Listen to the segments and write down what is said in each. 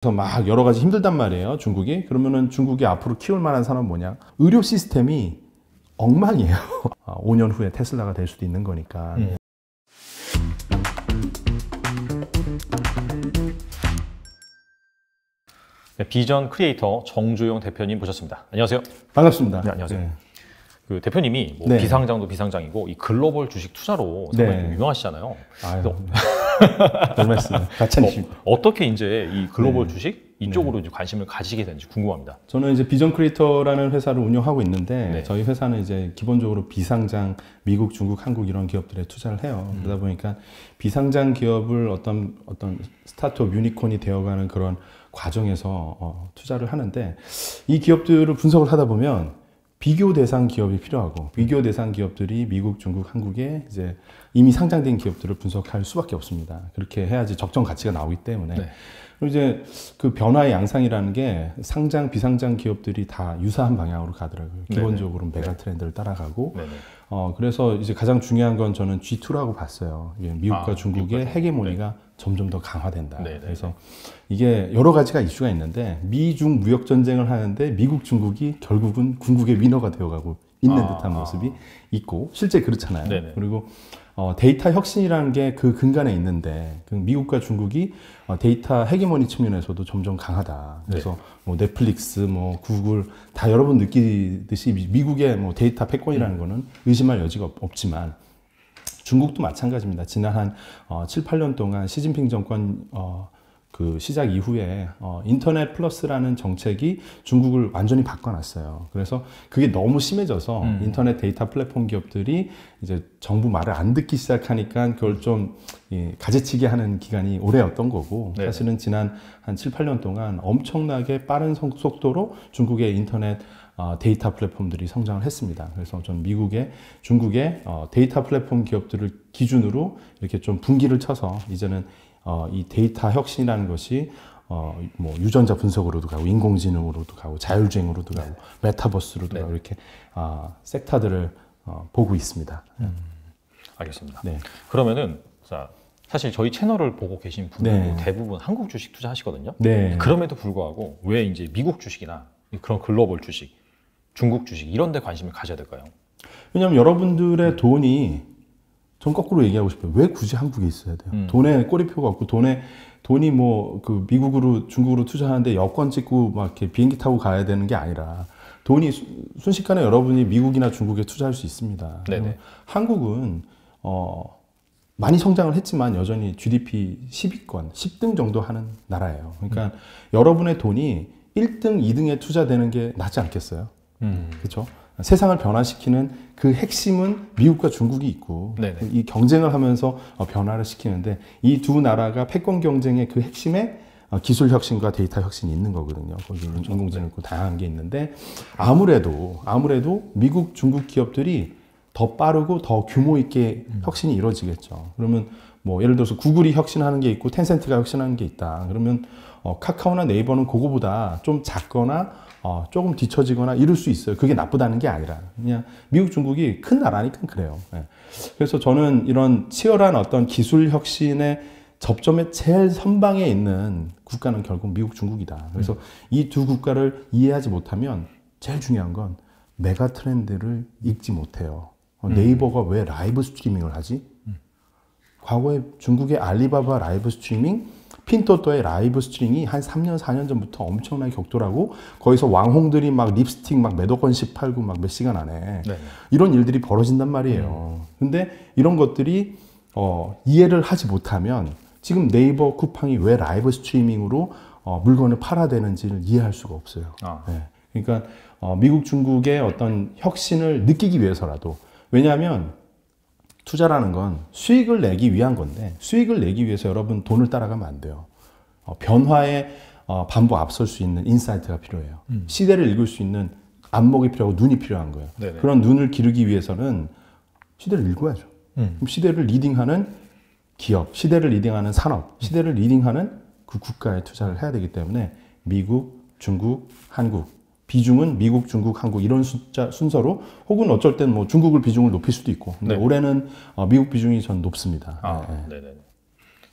그래서 막 여러 가지 힘들단 말이에요, 중국이. 그러면은 중국이 앞으로 키울 만한 산업은 뭐냐? 의료 시스템이 엉망이에요. 5년 후에 테슬라가 될 수도 있는 거니까. 네, 비전 크리에이터 정주영 대표님 모셨습니다. 안녕하세요. 반갑습니다. 네, 안녕하세요. 네. 그 대표님이 뭐 네. 비상장도 비상장이고 이 글로벌 주식 투자로 상당히 네. 유명하시잖아요. 아유, 별 말씀. 가찬이십니다. 어떻게 이제 이 글로벌 네. 주식 이쪽으로 이제 관심을 가지게 되는지 궁금합니다. 저는 이제 비전 크리에이터라는 회사를 운영하고 있는데 네. 저희 회사는 이제 기본적으로 비상장, 미국, 중국, 한국 이런 기업들에 투자를 해요. 그러다 보니까 비상장 기업을 어떤 스타트업 유니콘이 되어가는 그런 과정에서 투자를 하는데 이 기업들을 분석을 하다 보면 비교 대상 기업이 필요하고 비교 대상 기업들이 미국, 중국, 한국에 이제 이미 상장된 기업들을 분석할 수밖에 없습니다. 그렇게 해야지 적정 가치가 나오기 때문에. 네. 그리고 이제 그 변화의 양상이라는 게 상장, 비상장 기업들이 다 유사한 방향으로 가더라고요. 기본적으로 메가 트렌드를 따라가고. 네네. 그래서 이제 가장 중요한 건 저는 G2라고 봤어요. 이게 미국과 중국의 헤게모니가 점점 더 강화된다. 네네. 그래서 이게 여러 가지가 이슈가 있는데 미중 무역 전쟁을 하는데 미국, 중국이 결국은 궁극의 위너가 되어가고 있는 듯한 모습이 있고 실제 그렇잖아요. 네네. 그리고 데이터 혁신이라는 게 그 근간에 있는데 그 미국과 중국이 데이터 헤게모니 측면에서도 점점 강하다. 그래서 뭐 넷플릭스, 뭐 구글 다 여러분 느끼듯이 미국의 뭐 데이터 패권이라는 거는 의심할 여지가 없지만 중국도 마찬가지입니다. 지난 한 7, 8년 동안 시진핑 정권 그 시작 이후에 인터넷 플러스라는 정책이 중국을 완전히 바꿔놨어요. 그래서 그게 너무 심해져서 인터넷 데이터 플랫폼 기업들이 이제 정부 말을 안 듣기 시작하니까 그걸 좀 가지치게 하는 기간이 오래였던 거고 네네. 사실은 지난 한 7, 8년 동안 엄청나게 빠른 속도로 중국의 인터넷 데이터 플랫폼들이 성장을 했습니다. 그래서 전 미국의, 중국의 데이터 플랫폼 기업들을 기준으로 이렇게 좀 분기를 쳐서 이제는 이 데이터 혁신이라는 것이 뭐 유전자 분석으로도 가고 인공지능으로도 가고 자율주행으로도 가고 메타버스로도 가고 이렇게 섹터들을 보고 있습니다. 알겠습니다. 네. 그러면은 자, 사실 저희 채널을 보고 계신 분들도 네. 대부분 한국 주식 투자하시거든요. 네. 그럼에도 불구하고 왜 이제 미국 주식이나 그런 글로벌 주식, 중국 주식 이런 데 관심을 가져야 될까요? 왜냐하면 여러분들의 돈이 전 거꾸로 얘기하고 싶어요. 왜 굳이 한국에 있어야 돼요? 돈에 꼬리표가 없고 돈이 뭐 그 미국으로 중국으로 투자하는데 여권 찍고 막 이렇게 비행기 타고 가야 되는 게 아니라 돈이 순식간에 여러분이 미국이나 중국에 투자할 수 있습니다. 네네. 한국은 많이 성장을 했지만 여전히 GDP 10위권, 10등 정도 하는 나라예요. 그러니까 여러분의 돈이 1등, 2등에 투자되는 게 낫지 않겠어요? 그렇죠? 세상을 변화시키는 그 핵심은 미국과 중국이 있고 네네. 이 경쟁을 하면서 변화를 시키는데 이 두 나라가 패권 경쟁의 그 핵심에 기술 혁신과 데이터 혁신이 있는 거거든요. 거기 인공지능 있고 다양한 게 있는데 아무래도 미국, 중국 기업들이 더 빠르고 더 규모 있게 혁신이 이루어지겠죠. 그러면 뭐 예를 들어서 구글이 혁신하는 게 있고 텐센트가 혁신하는 게 있다. 그러면 카카오나 네이버는 그거보다 좀 작거나 조금 뒤처지거나 이럴 수 있어요. 그게 나쁘다는 게 아니라 그냥 미국, 중국이 큰 나라니까 그래요. 예. 그래서 저는 이런 치열한 어떤 기술 혁신의 접점의 제일 선방에 있는 국가는 결국 미국, 중국이다. 그래서 이 두 국가를 이해하지 못하면 제일 중요한 건 메가 트렌드를 읽지 못해요. 네이버가 왜 라이브 스트리밍을 하지? 과거에 중국의 알리바바 라이브 스트리밍, 핀토토의 라이브 스트리밍이 한 3년, 4년 전부터 엄청나게 격돌하고 거기서 왕홍들이 막 립스틱 막 몇억 원씩 팔고 막 몇 시간 안에 네. 이런 일들이 벌어진단 말이에요. 근데 이런 것들이 이해를 하지 못하면 지금 네이버 쿠팡이 왜 라이브 스트리밍으로 물건을 팔아야 되는지를 이해할 수가 없어요. 네. 그러니까 미국, 중국의 어떤 혁신을 느끼기 위해서라도 왜냐하면 투자라는 건 수익을 내기 위한 건데 수익을 내기 위해서 여러분 돈을 따라가면 안 돼요. 변화에 반복 앞설 수 있는 인사이트가 필요해요. 시대를 읽을 수 있는 안목이 필요하고 눈이 필요한 거예요. 네네. 그런 눈을 기르기 위해서는 시대를 읽어야죠. 그럼 시대를 리딩하는 기업, 시대를 리딩하는 산업, 시대를 리딩하는 그 국가에 투자를 해야 되기 때문에 미국, 중국, 한국 비중은 미국, 중국, 한국 이런 순서로 혹은 어쩔 땐 뭐 중국을 비중을 높일 수도 있고 근데 네. 올해는 미국 비중이 전 높습니다. 네네.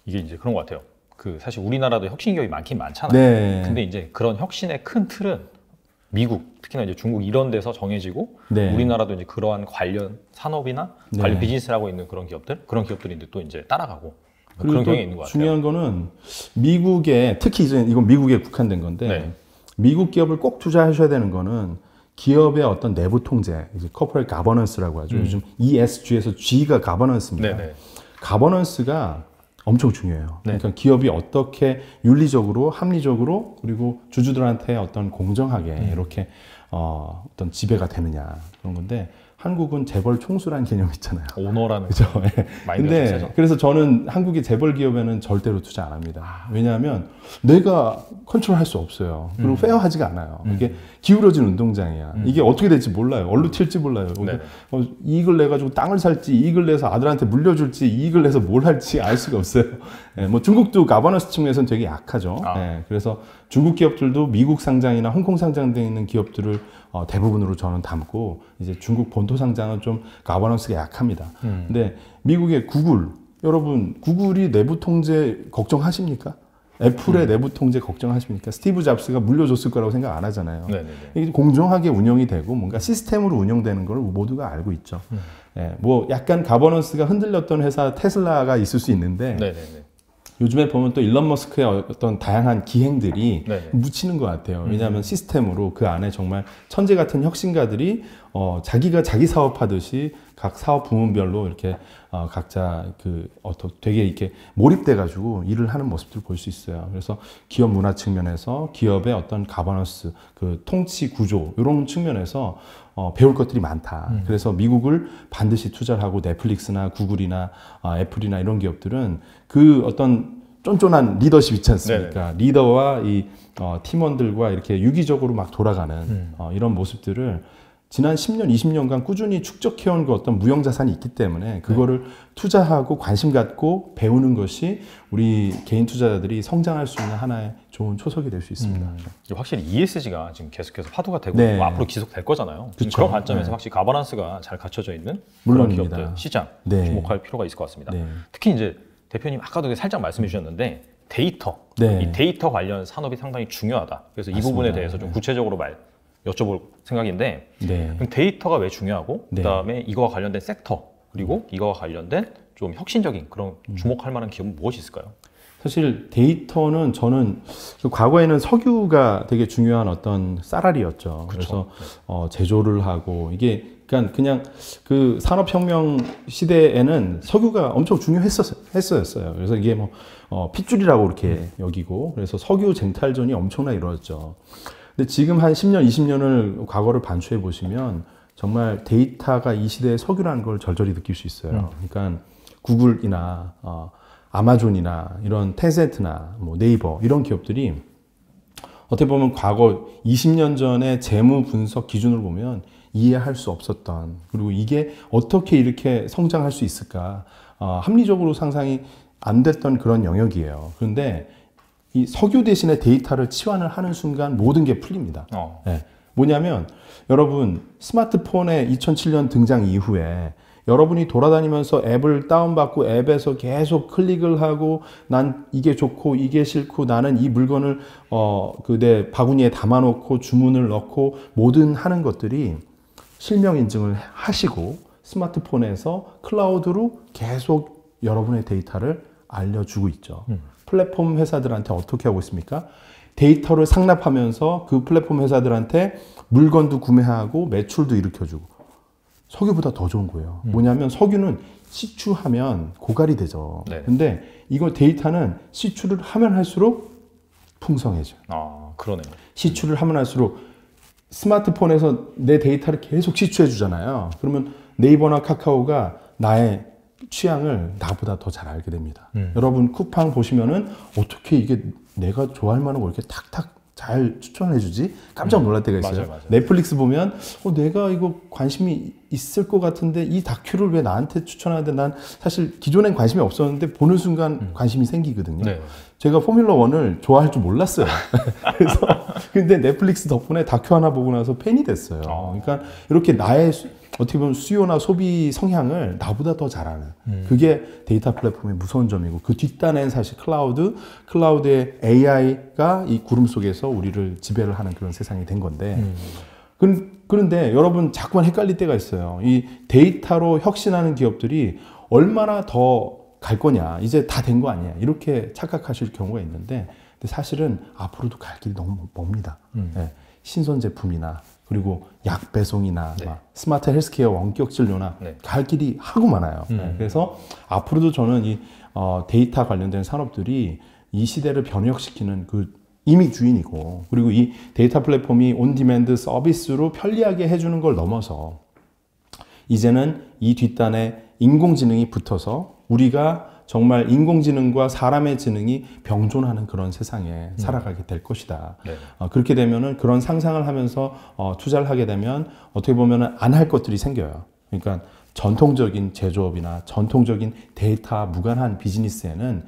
이게 이제 그런 것 같아요. 그 사실 우리나라도 혁신 기업이 많긴 많잖아요. 네. 근데 이제 그런 혁신의 큰 틀은 미국, 특히나 이제 중국 이런 데서 정해지고 네. 우리나라도 이제 그러한 관련 산업이나 네. 관련 비즈니스를 하고 있는 그런 기업들이 또 이제 따라가고 그리고 그런 또 경향이 있는 것 같아요. 중요한 거는 미국에 특히 이제 이건 미국에 국한된 건데 네. 미국 기업을 꼭 투자하셔야 되는 거는 기업의 어떤 내부 통제, 이제 corporate governance라고 하죠. 요즘 ESG에서 G가 governance입니다. 네네. governance가 엄청 중요해요. 네. 그러니까 기업이 어떻게 윤리적으로, 합리적으로 그리고 주주들한테 어떤 공정하게 이렇게 어떤 지배가 되느냐 그런 건데 한국은 재벌 총수라는 개념이 있잖아요. 오너라는 그죠? 마인드가 좀 세죠. 그래서 저는 한국의 재벌 기업에는 절대로 투자 안 합니다. 왜냐하면 내가 컨트롤할 수 없어요. 그리고 페어하지가 않아요. 이게 기울어진 운동장이야. 이게 어떻게 될지 몰라요. 어디로 튈지 몰라요. 네. 이익을 내 가지고 땅을 살지, 이익을 내서 아들한테 물려줄지, 이익을 내서 뭘 할지 알 수가 없어요. 뭐 중국도 가버넌스 측면에서는 되게 약하죠. 그래서 중국 기업들도 미국 상장이나 홍콩 상장되어 있는 기업들을 대부분으로 저는 담고 이제 중국 본토 상장은 좀 가버넌스가 약합니다. 근데 미국의 구글, 여러분 구글이 내부 통제 걱정하십니까? 애플의 내부 통제 걱정하십니까? 스티브 잡스가 물려줬을 거라고 생각 안 하잖아요. 네네네. 이게 공정하게 운영이 되고 뭔가 시스템으로 운영되는 걸 모두가 알고 있죠. 뭐 약간 가버넌스가 흔들렸던 회사 테슬라가 있을 수 있는데 네네네. 요즘에 보면 또 일론 머스크의 어떤 다양한 기행들이 네네. 묻히는 것 같아요. 왜냐하면 시스템으로 그 안에 정말 천재 같은 혁신가들이 자기가 자기 사업하듯이 각 사업 부문별로 이렇게 각자 되게 이렇게 몰입돼가지고 일을 하는 모습들을 볼 수 있어요. 그래서 기업 문화 측면에서 기업의 어떤 가버넌스, 그 통치 구조 이런 측면에서 배울 것들이 많다. 그래서 미국을 반드시 투자를 하고 넷플릭스나 구글이나 애플이나 이런 기업들은 그 어떤 쫀쫀한 리더십 있지 않습니까? 리더와 이 팀원들과 이렇게 유기적으로 막 돌아가는 이런 모습들을 지난 10년, 20년간 꾸준히 축적해온 그 어떤 무형자산이 있기 때문에 그거를 투자하고 관심 갖고 배우는 것이 우리 개인 투자자들이 성장할 수 있는 하나의 좋은 초석이 될 수 있습니다. 확실히 ESG가 지금 계속해서 화두가 되고 네. 뭐 앞으로 지속될 거잖아요. 그쵸. 그런 관점에서 네. 확실히 가버넌스가 잘 갖춰져 있는 그런 물론입니다. 기업들, 시장 네. 주목할 필요가 있을 것 같습니다. 네. 특히 이제 대표님 아까도 살짝 말씀해 주셨는데 데이터, 네. 이 데이터 관련 산업이 상당히 중요하다. 그래서 맞습니다. 이 부분에 대해서 좀 구체적으로 여쭤볼 생각인데 네. 그럼 데이터가 왜 중요하고 네. 그다음에 이거와 관련된 섹터 그리고 이거와 관련된 좀 혁신적인 그런 주목할 만한 기업은 무엇이 있을까요? 사실 데이터는 저는 과거에는 석유가 되게 중요한 어떤 쌀알이었죠. 그래서 제조를 하고 이게 그냥 그 산업혁명 시대에는 석유가 엄청 중요했었어요. 그래서 이게 뭐 핏줄이라고 이렇게 여기고 그래서 석유 쟁탈전이 엄청나게 이루어졌죠. 근데 지금 한 10년, 20년을 과거를 반추해 보시면 정말 데이터가 이 시대의 석유라는 걸 절절히 느낄 수 있어요. 그러니까 구글이나 아마존이나 이런 텐센트나 뭐 네이버 이런 기업들이 어떻게 보면 과거 20년 전의 재무 분석 기준으로 보면 이해할 수 없었던 그리고 이게 어떻게 이렇게 성장할 수 있을까 합리적으로 상상이 안 됐던 그런 영역이에요. 그런데 이 석유 대신에 데이터를 치환을 하는 순간 모든 게 풀립니다. 네. 뭐냐면 여러분 스마트폰의 2007년 등장 이후에 여러분이 돌아다니면서 앱을 다운받고 앱에서 계속 클릭을 하고 난 이게 좋고 이게 싫고 나는 이 물건을 내 바구니에 담아놓고 주문을 넣고 모든 하는 것들이 실명 인증을 하시고 스마트폰에서 클라우드로 계속 여러분의 데이터를 알려주고 있죠. 플랫폼 회사들한테 어떻게 하고 있습니까? 데이터를 상납하면서 그 플랫폼 회사들한테 물건도 구매하고 매출도 일으켜주고 석유보다 더 좋은 거예요. 뭐냐면 석유는 시추하면 고갈이 되죠. 네. 근데 이거 데이터는 시추를 하면 할수록 풍성해져요. 그러네요. 시추를 하면 할수록 스마트폰에서 내 데이터를 계속 시추해 주잖아요. 그러면 네이버나 카카오가 나의 취향을 나보다 더 잘 알게 됩니다. 여러분 쿠팡 보시면은 어떻게 이게 내가 좋아할 만한 걸 이렇게 탁탁 잘 추천해 주지? 깜짝 놀랄 때가 있어요. 맞아요. 넷플릭스 보면 내가 이거 관심이 있을 것 같은데 이 다큐를 왜 나한테 추천하는데 난 사실 기존엔 관심이 없었는데 보는 순간 관심이 생기거든요. 네. 제가 포뮬러 1을 좋아할 줄 몰랐어요. 그래서 근데 넷플릭스 덕분에 다큐 하나 보고 나서 팬이 됐어요. 그러니까 이렇게 나의 어떻게 보면 수요나 소비 성향을 나보다 더 잘 아는 그게 데이터 플랫폼의 무서운 점이고 그 뒷단에는 사실 클라우드의 AI가 이 구름 속에서 우리를 지배를 하는 그런 세상이 된 건데 그런데 여러분 자꾸만 헷갈릴 때가 있어요. 이 데이터로 혁신하는 기업들이 얼마나 더 갈 거냐 이제 다 된 거 아니야 이렇게 착각하실 경우가 있는데 근데 사실은 앞으로도 갈 길이 너무 멉니다. 네. 신선 제품이나 그리고 약 배송이나 네. 스마트 헬스케어 원격 진료나 네. 갈 길이 하고 많아요. 네. 그래서 앞으로도 저는 이 데이터 관련된 산업들이 이 시대를 변혁시키는 그 이미 주인이고 그리고 이 데이터 플랫폼이 온디맨드 서비스로 편리하게 해주는 걸 넘어서 이제는 이 뒷단에 인공지능이 붙어서 우리가 정말 인공지능과 사람의 지능이 병존하는 그런 세상에 살아가게 될 것이다. 네. 그렇게 되면은 그런 상상을 하면서 투자를 하게 되면 어떻게 보면은 안 할 것들이 생겨요. 그러니까 전통적인 제조업이나 전통적인 데이터 무관한 비즈니스에는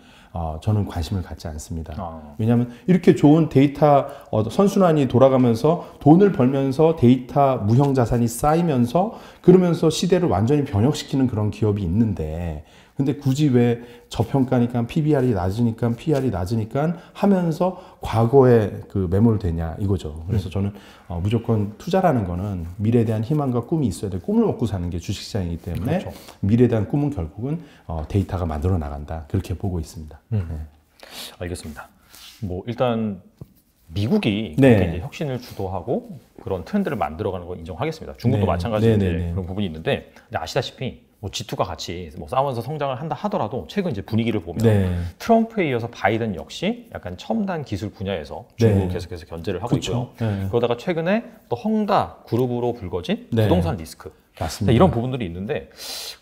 저는 관심을 갖지 않습니다. 왜냐하면 이렇게 좋은 데이터 선순환이 돌아가면서 돈을 벌면서 데이터 무형 자산이 쌓이면서 그러면서 시대를 완전히 변혁시키는 그런 기업이 있는데 근데 굳이 왜 저평가니까 PBR이 낮으니까 PR이 낮으니까 하면서 과거에 그 매몰되냐 이거죠. 그래서 저는 무조건 투자라는 거는 미래에 대한 희망과 꿈이 있어야 돼. 꿈을 먹고 사는 게 주식시장이기 때문에 그렇죠. 미래에 대한 꿈은 결국은 데이터가 만들어 나간다. 그렇게 보고 있습니다. 네. 알겠습니다. 뭐 일단 미국이 네. 이제 혁신을 주도하고 그런 트렌드를 만들어가는 건 인정하겠습니다. 중국도 네. 마찬가지로 네. 그런 부분이 있는데 근데 아시다시피 뭐 G2가 같이 뭐 싸우면서 성장을 한다 하더라도 최근 이제 분위기를 보면 네. 트럼프에 이어서 바이든 역시 약간 첨단 기술 분야에서 중국을 네. 계속해서 견제를 하고 그렇죠. 있고요. 네. 그러다가 최근에 또 헝다 그룹으로 불거진 네. 부동산 리스크 맞습니다. 이런 부분들이 있는데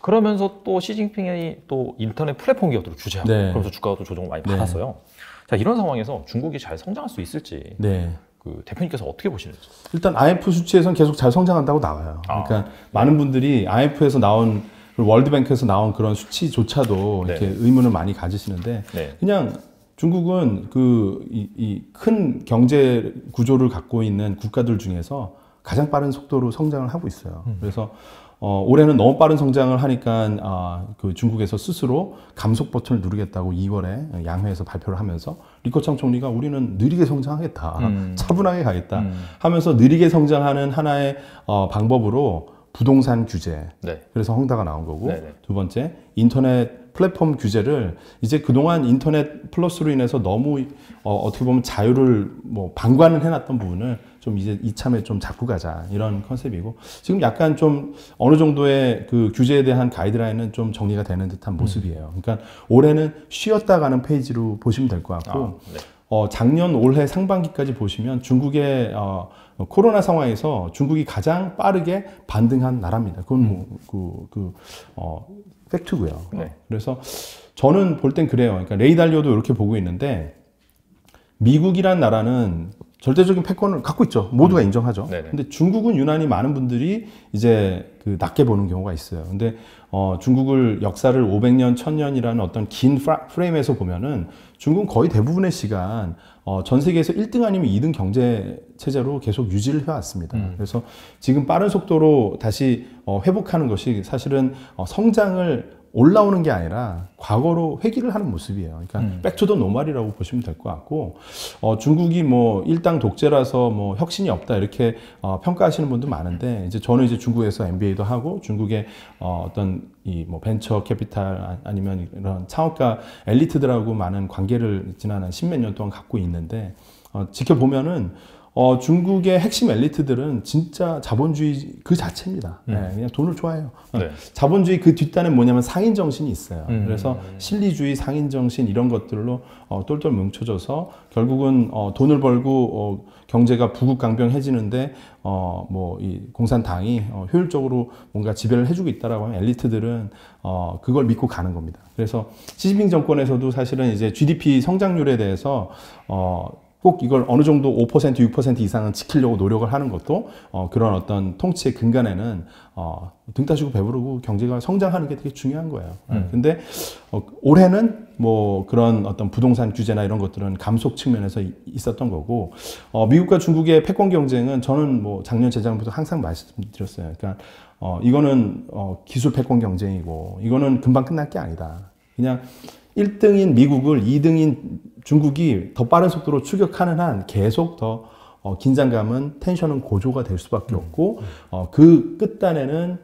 그러면서 또 시진핑이 또 인터넷 플랫폼 기업들을 규제하고 네. 그러면서 주가가 또 조정을 많이 네. 받았어요. 자 이런 상황에서 중국이 잘 성장할 수 있을지 네. 그 대표님께서 어떻게 보시는지. 일단 IMF 수치에서는 계속 잘 성장한다고 나와요. 그러니까 많은 분들이 IMF에서 나온 월드뱅크에서 나온 그런 수치조차도 네. 이렇게 의문을 많이 가지시는데 네. 그냥 중국은 이 큰 경제 구조를 갖고 있는 국가들 중에서 가장 빠른 속도로 성장을 하고 있어요. 그래서 올해는 너무 빠른 성장을 하니까 그 중국에서 스스로 감속 버튼을 누르겠다고 2월에 양회에서 발표를 하면서 리커창 총리가 우리는 느리게 성장하겠다, 차분하게 가겠다 하면서 느리게 성장하는 하나의 방법으로 부동산 규제. 네. 그래서 헝다가 나온 거고 네네. 두 번째 인터넷 플랫폼 규제를 이제 그동안 인터넷 플러스로 인해서 너무 어떻게 보면 자유를 뭐 방관을 해놨던 부분을 좀 이제 이참에 좀 잡고 가자 이런 컨셉이고 지금 약간 좀 어느 정도의 그 규제에 대한 가이드라인은 좀 정리가 되는 듯한 모습이에요. 그러니까 올해는 쉬었다 가는 페이지로 보시면 될 것 같고 네. 작년 올해 상반기까지 보시면 중국의 코로나 상황에서 중국이 가장 빠르게 반등한 나라입니다. 그건 팩트고요. 네. 그래서 저는 볼 땐 그래요. 그러니까 레이 달리오도 이렇게 보고 있는데 미국이란 나라는 절대적인 패권을 갖고 있죠. 모두가 인정하죠. 네네. 근데 중국은 유난히 많은 분들이 이제 그 낮게 보는 경우가 있어요. 근데 중국을 역사를 500년, 1000년이라는 어떤 긴 프레임에서 보면은 중국은 거의 대부분의 시간 전 세계에서 1등 아니면 2등 경제 체제로 계속 유지를 해왔습니다. 그래서 지금 빠른 속도로 다시 회복하는 것이 사실은 성장을 올라오는 게 아니라 과거로 회귀를 하는 모습이에요. 그러니까 백투더 노멀이라고 보시면 될 것 같고 중국이 뭐 일당 독재라서 뭐 혁신이 없다 이렇게 평가하시는 분도 많은데 이제 저는 이제 중국에서 MBA도 하고 중국의 어떤 이 뭐 벤처 캐피탈 아니면 이런 창업가 엘리트들하고 많은 관계를 지난 한 10몇 년 동안 갖고 있는데 지켜보면은 중국의 핵심 엘리트들은 진짜 자본주의 그 자체입니다. 네, 그냥 돈을 좋아해요. 네. 자본주의 그 뒷단에 뭐냐면 상인 정신이 있어요. 그래서 실리주의, 상인 정신 이런 것들로 똘똘 뭉쳐져서 결국은 돈을 벌고 경제가 부국강병해지는데 뭐 이 공산당이 효율적으로 뭔가 지배를 해주고 있다라고 하면 엘리트들은 그걸 믿고 가는 겁니다. 그래서 시진핑 정권에서도 사실은 이제 GDP 성장률에 대해서 꼭 이걸 어느 정도 5%, 6% 이상은 지키려고 노력을 하는 것도 그런 어떤 통치의 근간에는 등 따시고 배부르고 경제가 성장하는 게 되게 중요한 거예요. 근데 올해는 뭐 그런 어떤 부동산 규제나 이런 것들은 감속 측면에서 있었던 거고, 미국과 중국의 패권 경쟁은 저는 뭐 작년 재작년부터 항상 말씀드렸어요. 그러니까 이거는 기술 패권 경쟁이고 이거는 금방 끝날 게 아니다. 그냥 1등인 미국을 2등인 중국이 더 빠른 속도로 추격하는 한 계속 더 긴장감은 텐션은 고조가 될 수밖에 없고 그 끝단에는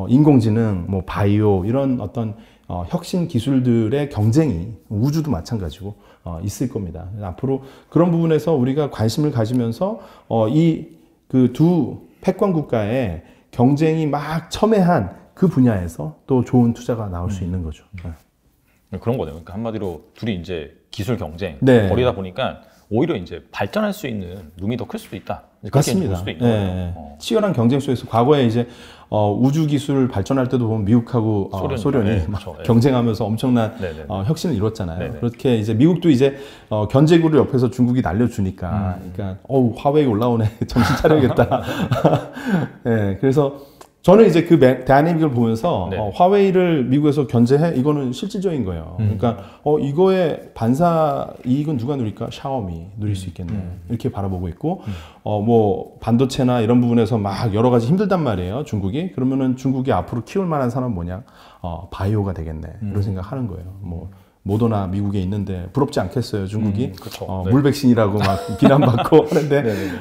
인공지능, 뭐 바이오 이런 어떤 혁신 기술들의 경쟁이 우주도 마찬가지고 있을 겁니다. 앞으로 그런 부분에서 우리가 관심을 가지면서 이 그 두 패권 국가의 경쟁이 막 첨예한 그 분야에서 또 좋은 투자가 나올 수 있는 거죠. 그런 거네요. 그러니까 한마디로 둘이 이제 기술 경쟁 네. 벌이다 보니까 오히려 이제 발전할 수 있는 룸이 더 클 수도 있다. 맞습니다. 볼 수도 있는 네. 거예요. 치열한 경쟁 속에서 과거에 이제 우주 기술 발전할 때도 보면 미국하고 소련이 네, 막 그렇죠. 경쟁하면서 엄청난 네네. 혁신을 이뤘잖아요. 네네. 그렇게 이제 미국도 이제 견제구를 옆에서 중국이 날려주니까, 그러니까 화웨이 올라오네, 정신 차려야겠다. 네, 그래서 저는 이제 그 다이내믹을 보면서 네. 화웨이를 미국에서 견제해? 이거는 실질적인 거예요. 그러니까 이거의 반사 이익은 누가 누릴까? 샤오미 누릴 수 있겠네. 이렇게 바라보고 있고 뭐 반도체나 이런 부분에서 막 여러 가지 힘들단 말이에요. 중국이. 그러면은 중국이 앞으로 키울 만한 산업 뭐냐? 바이오가 되겠네. 이런 생각하는 거예요. 뭐 모더나 미국에 있는데 부럽지 않겠어요, 중국이? 그렇죠. 네. 물백신이라고 막 비난받고 하는데 네네네.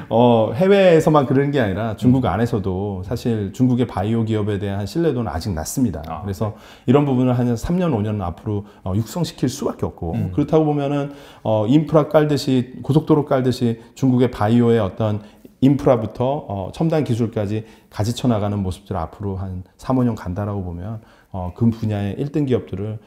해외에서만 그런 게 아니라 중국 안에서도 사실 중국의 바이오 기업에 대한 신뢰도는 아직 낮습니다. 그래서 이런 부분을 한 3년, 5년 앞으로 육성시킬 수밖에 없고, 그렇다고 보면은 인프라 깔듯이, 고속도로 깔듯이 중국의 바이오의 어떤 인프라부터 첨단 기술까지 가지쳐 나가는 모습들 앞으로 한 3, 5년 간다라고 보면 그 분야의 1등 기업들을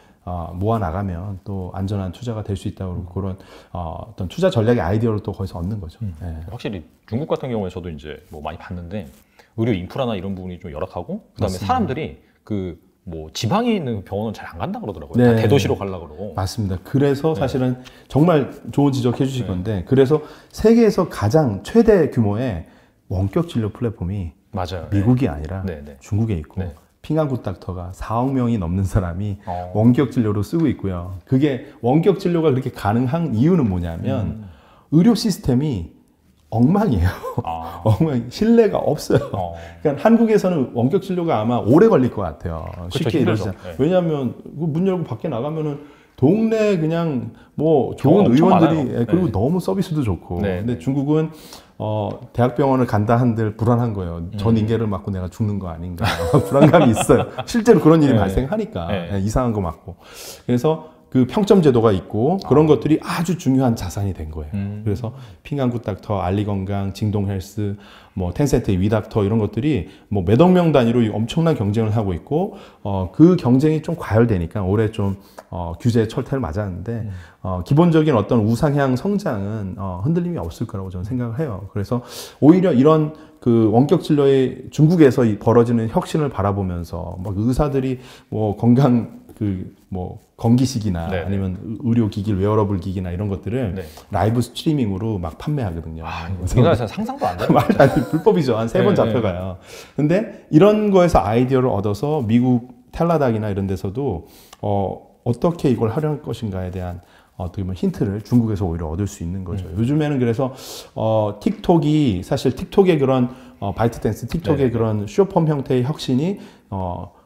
모아 나가면 또 안전한 투자가 될 수 있다고 그런 어떤 투자 전략의 아이디어를 또 거기서 얻는 거죠. 네. 확실히 중국 같은 경우에 저도 이제 뭐 많이 봤는데 의료 인프라나 이런 부분이 좀 열악하고 그다음에 맞습니다. 사람들이 그 뭐 지방에 있는 병원은 잘 안 간다 그러더라고요. 네. 다 대도시로 가려고 그러고. 맞습니다. 그래서 사실은 정말 좋은 지적해 주실 건데, 그래서 세계에서 가장 최대 규모의 원격 진료 플랫폼이 맞아요. 미국이 아니라 네, 네. 중국에 있고, 네. 핑안구 닥터가 4억 명이 넘는 사람이 원격 진료로 쓰고 있고요. 그게 원격 진료가 그렇게 가능한 이유는 뭐냐면 의료 시스템이 엉망이에요. 엉망, 신뢰가 없어요. 그러니까 한국에서는 원격 진료가 아마 오래 걸릴 것 같아요. 쉽게 이러자. 네. 왜냐하면 문 열고 밖에 나가면은 동네 그냥 뭐 좋은 엄청 의원들이 많아요. 그리고 네. 너무 서비스도 좋고. 네. 근데 중국은 대학병원을 간다 한들 불안한 거예요. 전 인계를 맞고 내가 죽는 거 아닌가. 불안감이 있어요. 실제로 그런 일이 네. 발생하니까. 네. 이상한 거 맞고. 그래서 그 평점 제도가 있고 그런 것들이 아주 중요한 자산이 된 거예요. 그래서 핑안구 닥터, 알리건강, 징동헬스, 뭐 텐센트의 위닥터 이런 것들이 뭐 몇억 명 단위로 엄청난 경쟁을 하고 있고 그 경쟁이 좀 과열되니까 올해 좀 규제 철퇴를 맞았는데 기본적인 어떤 우상향 성장은 흔들림이 없을 거라고 저는 생각을 해요. 그래서 오히려 이런 그 원격 진료의 중국에서 벌어지는 혁신을 바라보면서 막 의사들이 뭐 건강 뭐 건기식이나 네네. 아니면 의료기기, 웨어러블 기기나 이런 것들을 네. 라이브 스트리밍으로 막 판매하거든요. 우리나라에서는 상상도 안 돼요. 말도 안 돼. 불법이죠. 한 3번 네, 잡혀가요. 근데 이런 거에서 아이디어를 얻어서 미국 텔라닥이나 이런 데서도 어떻게 이걸 활용할 것인가에 대한 어떻게 보면 힌트를 중국에서 오히려 얻을 수 있는 거죠. 요즘에는 그래서 틱톡이 사실 틱톡의 그런 바이트댄스, 틱톡의 네. 그런 쇼폼 형태의 혁신이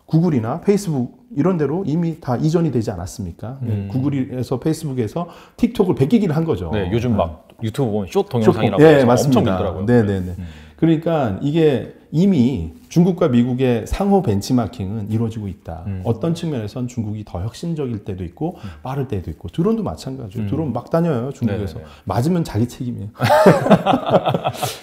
구글이나 페이스북 이런 데로 이미 다 이전이 되지 않았습니까? 구글에서 페이스북에서 틱톡을 베끼기를 한 거죠. 네, 요즘 막 유튜브 보면 숏 동영상이라고 예, 해서 맞습니다. 엄청 밀더라고요. 네네네. 그러니까 이게 이미 중국과 미국의 상호 벤치마킹은 이루어지고 있다. 어떤 측면에선 중국이 더 혁신적일 때도 있고 빠를 때도 있고, 드론도 마찬가지예요. 드론 막 다녀요, 중국에서. 네네네. 맞으면 자기 책임이에요.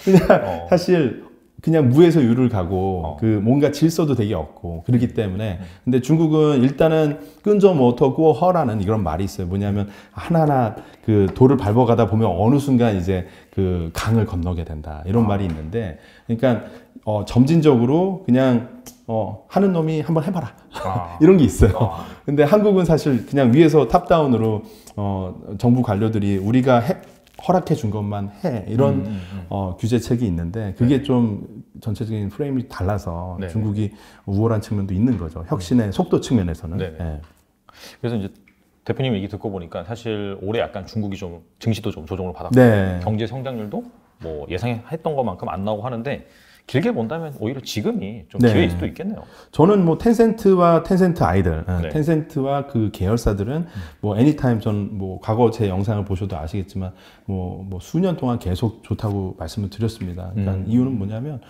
그냥 사실 그냥 무에서 유를 가고 그 뭔가 질서도 되게 없고 그렇기 때문에. 근데 중국은 일단은 끈저 모터 꾸어 허라는 이런 말이 있어요. 뭐냐면 하나하나 그 돌을 밟아가다 보면 어느 순간 이제 그 강을 건너게 된다, 이런 말이 있는데, 그러니까 점진적으로 그냥 하는 놈이 한번 해봐라 이런 게 있어요. 근데 한국은 사실 그냥 위에서 탑다운으로 정부 관료들이 우리가 허락해 준 것만 해 이런 규제책이 있는데 그게 좀 전체적인 프레임이 달라서 네. 중국이 우월한 측면도 있는 거죠. 혁신의 속도 측면에서는. 네. 예. 그래서 이제 대표님 얘기 듣고 보니까 사실 올해 약간 중국이 좀 증시도 좀 조정을 받았고 네. 경제 성장률도 뭐 예상했던 것만큼 안 나오고 하는데 길게 본다면 오히려 지금이 좀 네. 기회일 수도 있겠네요. 저는 뭐 텐센트와 텐센트 아이들, 네. 텐센트와 그 계열사들은 뭐 애니타임 전 뭐 과거 제 영상을 보셔도 아시겠지만 뭐 수년 동안 계속 좋다고 말씀을 드렸습니다. 그러니까 이유는 뭐냐면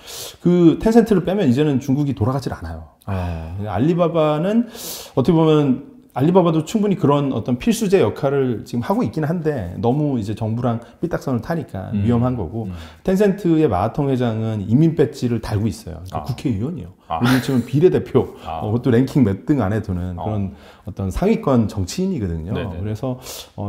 그 텐센트를 빼면 이제는 중국이 돌아가질 않아요. 알리바바는 어떻게 보면 알리바바도 충분히 그런 어떤 필수제 역할을 지금 하고 있긴 한데 너무 이제 정부랑 삐딱선을 타니까 위험한 거고 텐센트의 마하통 회장은 인민 배지를 달고 있어요. 그러니까 국회의원이요. 우리 지금 비례대표 그것도 랭킹 몇 등 안에 드는 그런 어떤 상위권 정치인이거든요. 네네. 그래서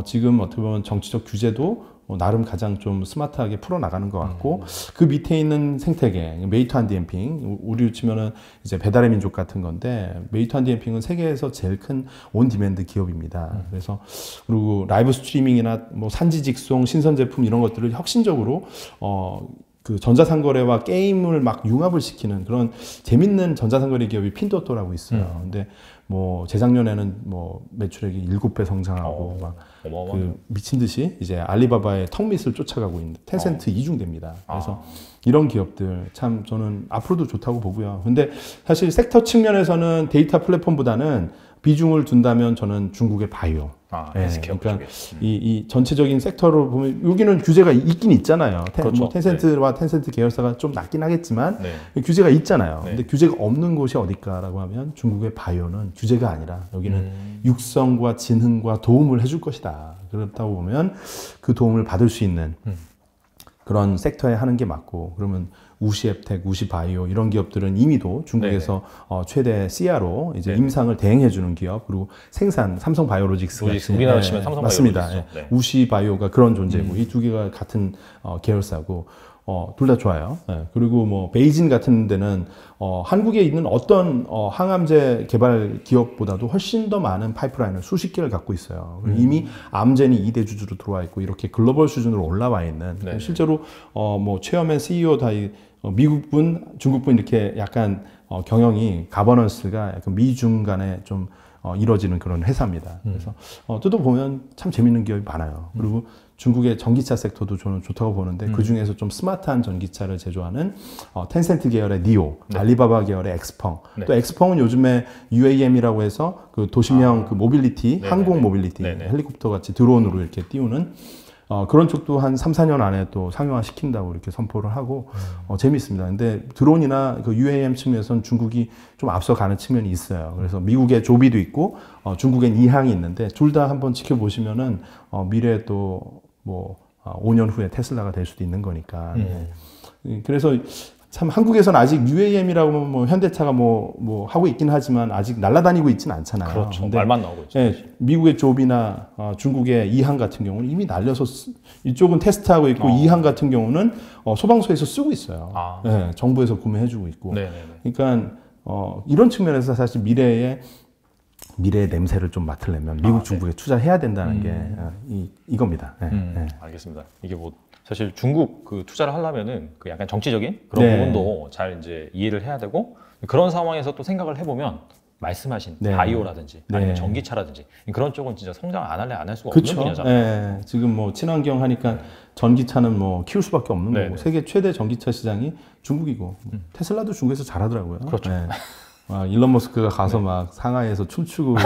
지금 어떻게 보면 정치적 규제도 나름 가장 좀 스마트하게 풀어나가는 것 같고 그 밑에 있는 생태계 메이투안 디엠핑 우리로 치면은 이제 배달의 민족 같은 건데 메이투안 디엠핑은 세계에서 제일 큰 온디맨드 기업입니다. 그래서 그리고 라이브 스트리밍이나 뭐 산지 직송 신선 제품 이런 것들을 혁신적으로 그 전자상거래와 게임을 막 융합을 시키는 그런 재밌는 전자상거래 기업이 핀도토라고 있어요. 근데 뭐 재작년에는 뭐 매출액이 7배 성장하고 막 그 미친 듯이 이제 알리바바의 턱밑을 쫓아가고 있는 텐센트 이중대입니다. 그래서 이런 기업들 참 저는 앞으로도 좋다고 보고요. 근데 사실 섹터 측면에서는 데이터 플랫폼보다는 비중을 둔다면 저는 중국의 바이오. 헬스케어 그러니까 이 전체적인 섹터로 보면 여기는 규제가 있긴 있잖아요. 그렇죠. 뭐 텐센트와 텐센트 계열사가 좀 낮긴 하겠지만 규제가 있잖아요. 근데 규제가 없는 곳이 어딜까라고 하면 중국의 바이오는 규제가 아니라 여기는 육성과 진흥과 도움을 해줄 것이다. 그렇다고 보면 그 도움을 받을 수 있는 그런 섹터에 하는 게 맞고 그러면 우시앱텍, 우시바이오 이런 기업들은 이미도 중국에서 최대 CRO 이제 임상을 대행해주는 기업 그리고 생산 삼성바이오로직스 같은 우리나라 치면 삼성바이오로직스 맞습니다. 우시바이오가 그런 존재고 이 두 개가 같은 계열사고 둘 다 좋아요. 그리고 뭐 베이진 같은 데는 한국에 있는 어떤 항암제 개발 기업보다도 훨씬 더 많은 파이프라인을 수십 개를 갖고 있어요. 이미 암젠이 2대 주주로 들어와 있고 이렇게 글로벌 수준으로 올라와 있는 실제로 뭐 체어맨 CEO 다 미국분, 중국분 이렇게 약간 경영이 가버넌스가 약간 미중 간에 좀 이루어지는 그런 회사입니다. 그래서 뜯어보면 참 재밌는 기업이 많아요. 그리고 중국의 전기차 섹터도 저는 좋다고 보는데 그 중에서 좀 스마트한 전기차를 제조하는 텐센트 계열의 니오, 알리바바 계열의 엑스펑. 또 엑스펑은 요즘에 UAM이라고 해서 그 도시명 그 모빌리티, 항공 모빌리티, 헬리콥터 같이 드론으로 이렇게 띄우는 그런 쪽도 한 3, 4년 안에 또 상용화 시킨다고 이렇게 선포를 하고 재밌습니다. 근데 드론이나 그 UAM 측면에서는 중국이 좀 앞서가는 측면이 있어요. 그래서 미국의 조비도 있고 중국엔 이항이 있는데 둘 다 한번 지켜보시면은 미래에 또 뭐 5년 후에 테슬라가 될 수도 있는 거니까. 그래서 참 한국에서는 아직 UAM이라고 뭐 현대차가 뭐 하고 있긴 하지만 아직 날아다니고 있지는 않잖아요. 그렇죠. 근데 말만 나오고 있죠. 미국의 조비나 중국의 이항 같은 경우는 이미 날려서 이쪽은 테스트하고 있고 이항 같은 경우는 소방서에서 쓰고 있어요. 정부에서 구매해주고 있고. 그러니까 이런 측면에서 사실 미래의 냄새를 좀 맡으려면 미국, 중국에 투자해야 된다는 게 이겁니다. 알겠습니다. 이게 뭐 사실 중국 그 투자를 하려면은 그 약간 정치적인 그런 부분도 잘 이제 이해를 해야 되고 그런 상황에서 또 생각을 해보면 말씀하신 바이오라든지 아니면 전기차라든지 그런 쪽은 진짜 성장 안 할래 안 할 수가 없는 분야잖아요. 지금 뭐 친환경 하니까 전기차는 뭐 키울 수밖에 없는 거고 세계 최대 전기차 시장이 중국이고 테슬라도 중국에서 잘하더라고요. 그렇죠. 일론 머스크가 가서 막 상하이에서 춤추고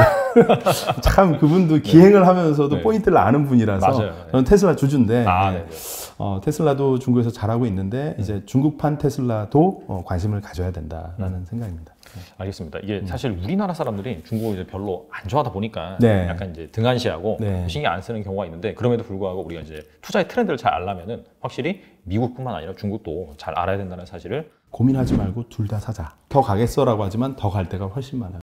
참 그분도 기행을 하면서도 포인트를 아는 분이라서 저는 테슬라 주주인데 테슬라도 중국에서 잘하고 있는데 이제 중국판 테슬라도 관심을 가져야 된다라는 생각입니다. 알겠습니다. 이게 사실 우리나라 사람들이 중국을 이제 별로 안 좋아하다 보니까 약간 이제 등한시하고 신경 안 쓰는 경우가 있는데 그럼에도 불구하고 우리가 이제 투자의 트렌드를 잘 알려면은 확실히 미국뿐만 아니라 중국도 잘 알아야 된다는 사실을 고민하지 말고 둘 다 사자. 더 가겠어라고 하지만 더 갈 데가 훨씬 많아요.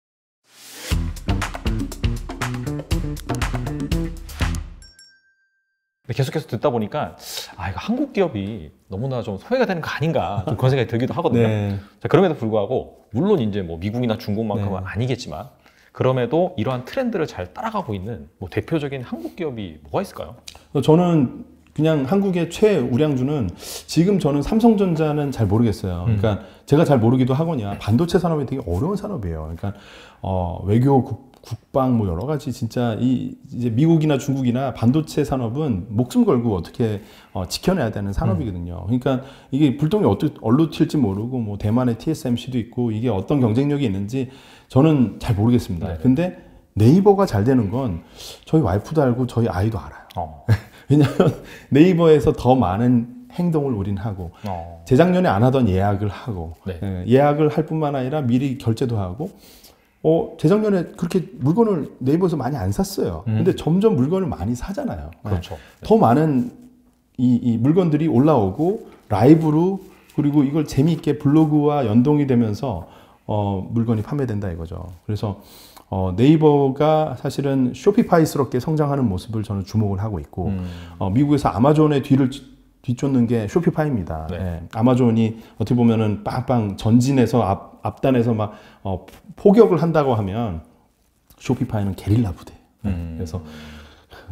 계속해서 듣다 보니까 이거 한국 기업이 너무나 좀 소외가 되는 거 아닌가 좀 그런 생각이 들기도 하거든요. 자, 그럼에도 불구하고 물론 이제 뭐 미국이나 중국만큼은 아니겠지만 그럼에도 이러한 트렌드를 잘 따라가고 있는 뭐 대표적인 한국 기업이 뭐가 있을까요? 저는 그냥 한국의 최우량주는 지금 저는 삼성전자는 잘 모르겠어요. 그러니까 제가 잘 모르기도 하거니와 반도체 산업이 되게 어려운 산업이에요. 그러니까 외교, 국방 뭐 여러 가지 진짜 이제 미국이나 중국이나 반도체 산업은 목숨 걸고 어떻게 지켜내야 되는 산업이거든요. 그러니까 이게 불똥이 어디로 튈지 모르고 뭐 대만의 TSMC도 있고 이게 어떤 경쟁력이 있는지 저는 잘 모르겠습니다. 네. 근데 네이버가 잘 되는 건 저희 와이프도 알고 저희 아이도 알아요. 왜냐하면 네이버에서 더 많은 행동을 우린 하고 재작년에 안 하던 예약을 하고 네. 예약을 할 뿐만 아니라 미리 결제도 하고 재작년에 그렇게 물건을 네이버에서 많이 안 샀어요. 근데 점점 물건을 많이 사잖아요. 그렇죠. 더 많은 이 물건들이 올라오고 라이브로 그리고 이걸 재미있게 블로그와 연동이 되면서 물건이 판매된다 이거죠. 그래서 네이버가 사실은 쇼피파이스럽게 성장하는 모습을 저는 주목을 하고 있고 미국에서 아마존의 뒤쫓는 게 쇼피파이입니다. 네. 예, 아마존이 어떻게 보면은 빵빵 전진해서 앞단에서 막 포격을 한다고 하면 쇼피파이는 게릴라 부대. 그래서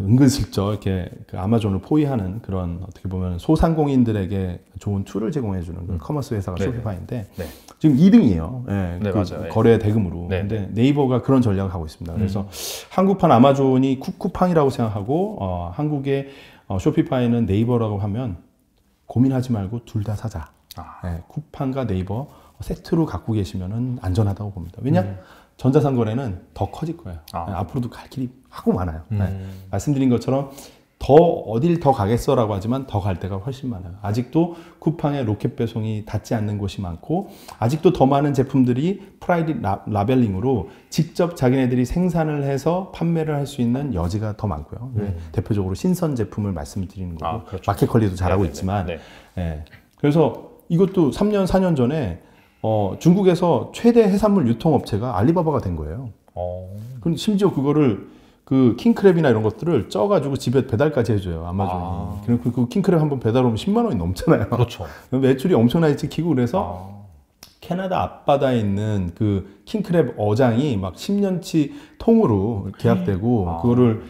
은근슬쩍 이렇게 그 아마존을 포위하는 그런 어떻게 보면 소상공인들에게 좋은 툴을 제공해주는 그런 커머스 회사가 네. 쇼피파이인데 네. 지금 2등이에요. 예, 네, 그 맞아요. 거래 대금으로. 네. 근데 네이버가 그런 전략을 하고 있습니다. 그래서 한국판 아마존이 쿠팡이라고 생각하고 한국의 쇼피파이는 네이버라고 하면 고민하지 말고 둘 다 사자. 예, 쿠팡과 네이버 세트로 갖고 계시면은 안전하다고 봅니다. 왜냐? 전자상거래는 더 커질 거예요. 예, 앞으로도 갈 길이 하고 많아요. 예, 말씀드린 것처럼 어딜 더 가겠어라고 하지만 더 갈 데가 훨씬 많아요. 아직도 쿠팡의 로켓 배송이 닿지 않는 곳이 많고 아직도 더 많은 제품들이 프라이빗 라벨링으로 직접 자기네들이 생산을 해서 판매를 할 수 있는 여지가 더 많고요. 대표적으로 신선 제품을 말씀드리는 거고 그렇죠. 마켓컬리도 잘하고 네네네. 있지만 네. 예, 그래서 이것도 3년 4년 전에 중국에서 최대 해산물 유통업체가 알리바바가 된 거예요. 그런데 심지어 그거를 그 킹크랩이나 이런 것들을 쪄가지고 집에 배달까지 해줘요, 아마존이. 그리고 그 킹크랩 한번 배달 오면 10만 원이 넘잖아요. 그렇죠. 매출이 엄청나게 찍히고 그래서 캐나다 앞바다에 있는 그 킹크랩 어장이 막 10년치 통으로 계약되고 그거를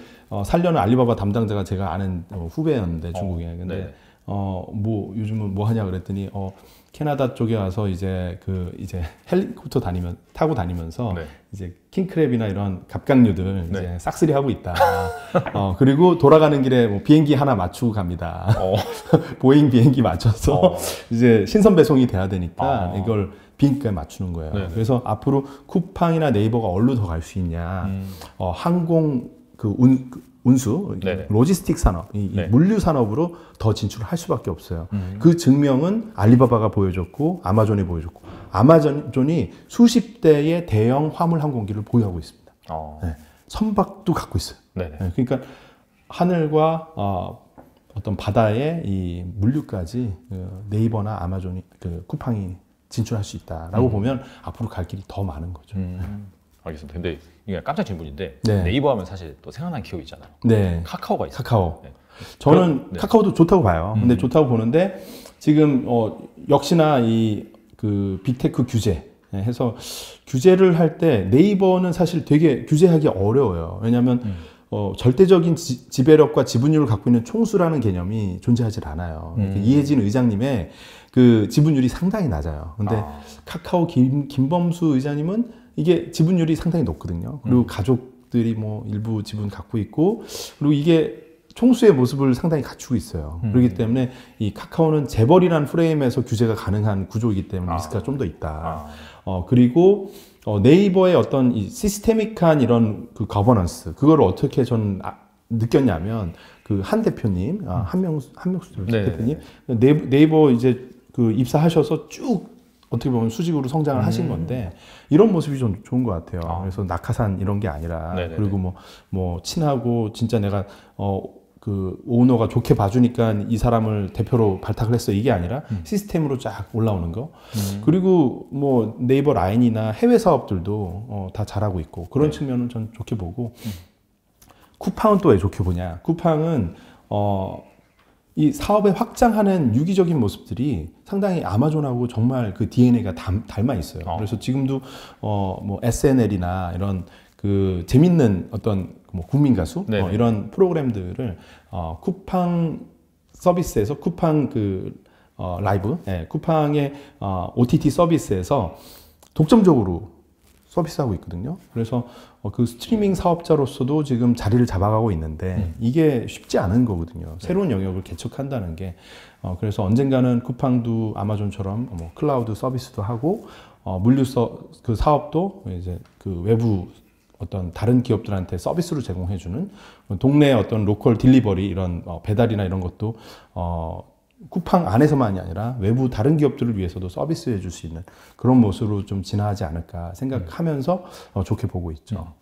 살려는 알리바바 담당자가 제가 아는 후배였는데 중국에. 근데 네. 뭐 요즘은 뭐 하냐 그랬더니 캐나다 쪽에 와서 이제 헬리콥터 타고 다니면서 네. 이제 킹크랩이나 이런 갑각류들 네. 이제 싹쓸이 하고 있다. 그리고 돌아가는 길에 뭐 비행기 하나 맞추고 갑니다. 보잉 비행기 맞춰서 이제 신선 배송이 돼야 되니까 이걸 비행기에 맞추는 거예요. 네네. 그래서 앞으로 쿠팡이나 네이버가 어디로 더 갈 수 있냐? 항공 운수, 네네. 로지스틱 산업, 네. 물류 산업으로 더 진출할 수밖에 없어요. 그 증명은 알리바바가 보여줬고 아마존이 보여줬고 아마존이 수십 대의 대형 화물 항공기를 보유하고 있습니다. 네. 선박도 갖고 있어요. 네. 그러니까 하늘과 어떤 바다의 이 물류까지 네이버나 아마존이 쿠팡이 진출할 수 있다라고 보면 앞으로 갈 길이 더 많은 거죠. 알겠습니다. 근데 이게 깜짝 질문인데 네. 네이버 하면 사실 또 생각나는 기업이 있잖아요. 네. 카카오가 있어요. 카카오. 네. 저는 카카오도 좋다고 봐요. 근데 좋다고 보는데 지금 역시나 그 빅테크 규제 해서 규제를 할 때 네이버는 사실 되게 규제하기 어려워요. 왜냐하면 절대적인 지배력과 지분율을 갖고 있는 총수라는 개념이 존재하지 않아요. 이혜진 의장님의 그 지분율이 상당히 낮아요. 근데 카카오 김범수 의장님은 이게 지분율이 상당히 높거든요. 그리고 가족들이 뭐 일부 지분 갖고 있고, 그리고 이게 총수의 모습을 상당히 갖추고 있어요. 그렇기 때문에 이 카카오는 재벌이라는 프레임에서 규제가 가능한 구조이기 때문에 리스크가 좀 더 있다. 그리고 네이버의 어떤 이 시스테믹한 이런 그 거버넌스, 그걸 어떻게 전 느꼈냐면 그 한 대표님, 한명수 대표님, 네이버 이제 그 입사하셔서 쭉 어떻게 보면 수직으로 성장을 하신 건데 이런 모습이 좀 좋은 것 같아요. 그래서 낙하산 이런 게 아니라 네네네. 그리고 뭐 친하고 진짜 내가 그 오너가 좋게 봐주니까 이 사람을 대표로 발탁을 했어 이게 아니라 시스템으로 쫙 올라오는 거. 그리고 뭐 네이버 라인이나 해외 사업들도 다 잘하고 있고 그런 측면은 전 좋게 보고 쿠팡은 또 왜 좋게 보냐? 쿠팡은 이 사업에 확장하는 유기적인 모습들이 상당히 아마존하고 정말 그 DNA가 닮아 있어요. 그래서 지금도 뭐 SNL이나 이런 그 재밌는 어떤 뭐 국민 가수 이런 프로그램들을 쿠팡 서비스에서 쿠팡 라이브, 쿠팡의 OTT 서비스에서 독점적으로 서비스하고 있거든요. 그래서 그 스트리밍 사업자로서도 지금 자리를 잡아가고 있는데 이게 쉽지 않은 거거든요. 새로운 영역을 개척한다는 게. 그래서 언젠가는 쿠팡도 아마존처럼 뭐 클라우드 서비스도 하고 물류 그 사업도 이제 그 외부 어떤 다른 기업들한테 서비스로 제공해주는 동네 어떤 로컬 딜리버리 이런 배달이나 이런 것도 쿠팡 안에서만이 아니라 외부 다른 기업들을 위해서도 서비스해 줄 수 있는 그런 모습으로 좀 진화하지 않을까 생각하면서 좋게 보고 있죠.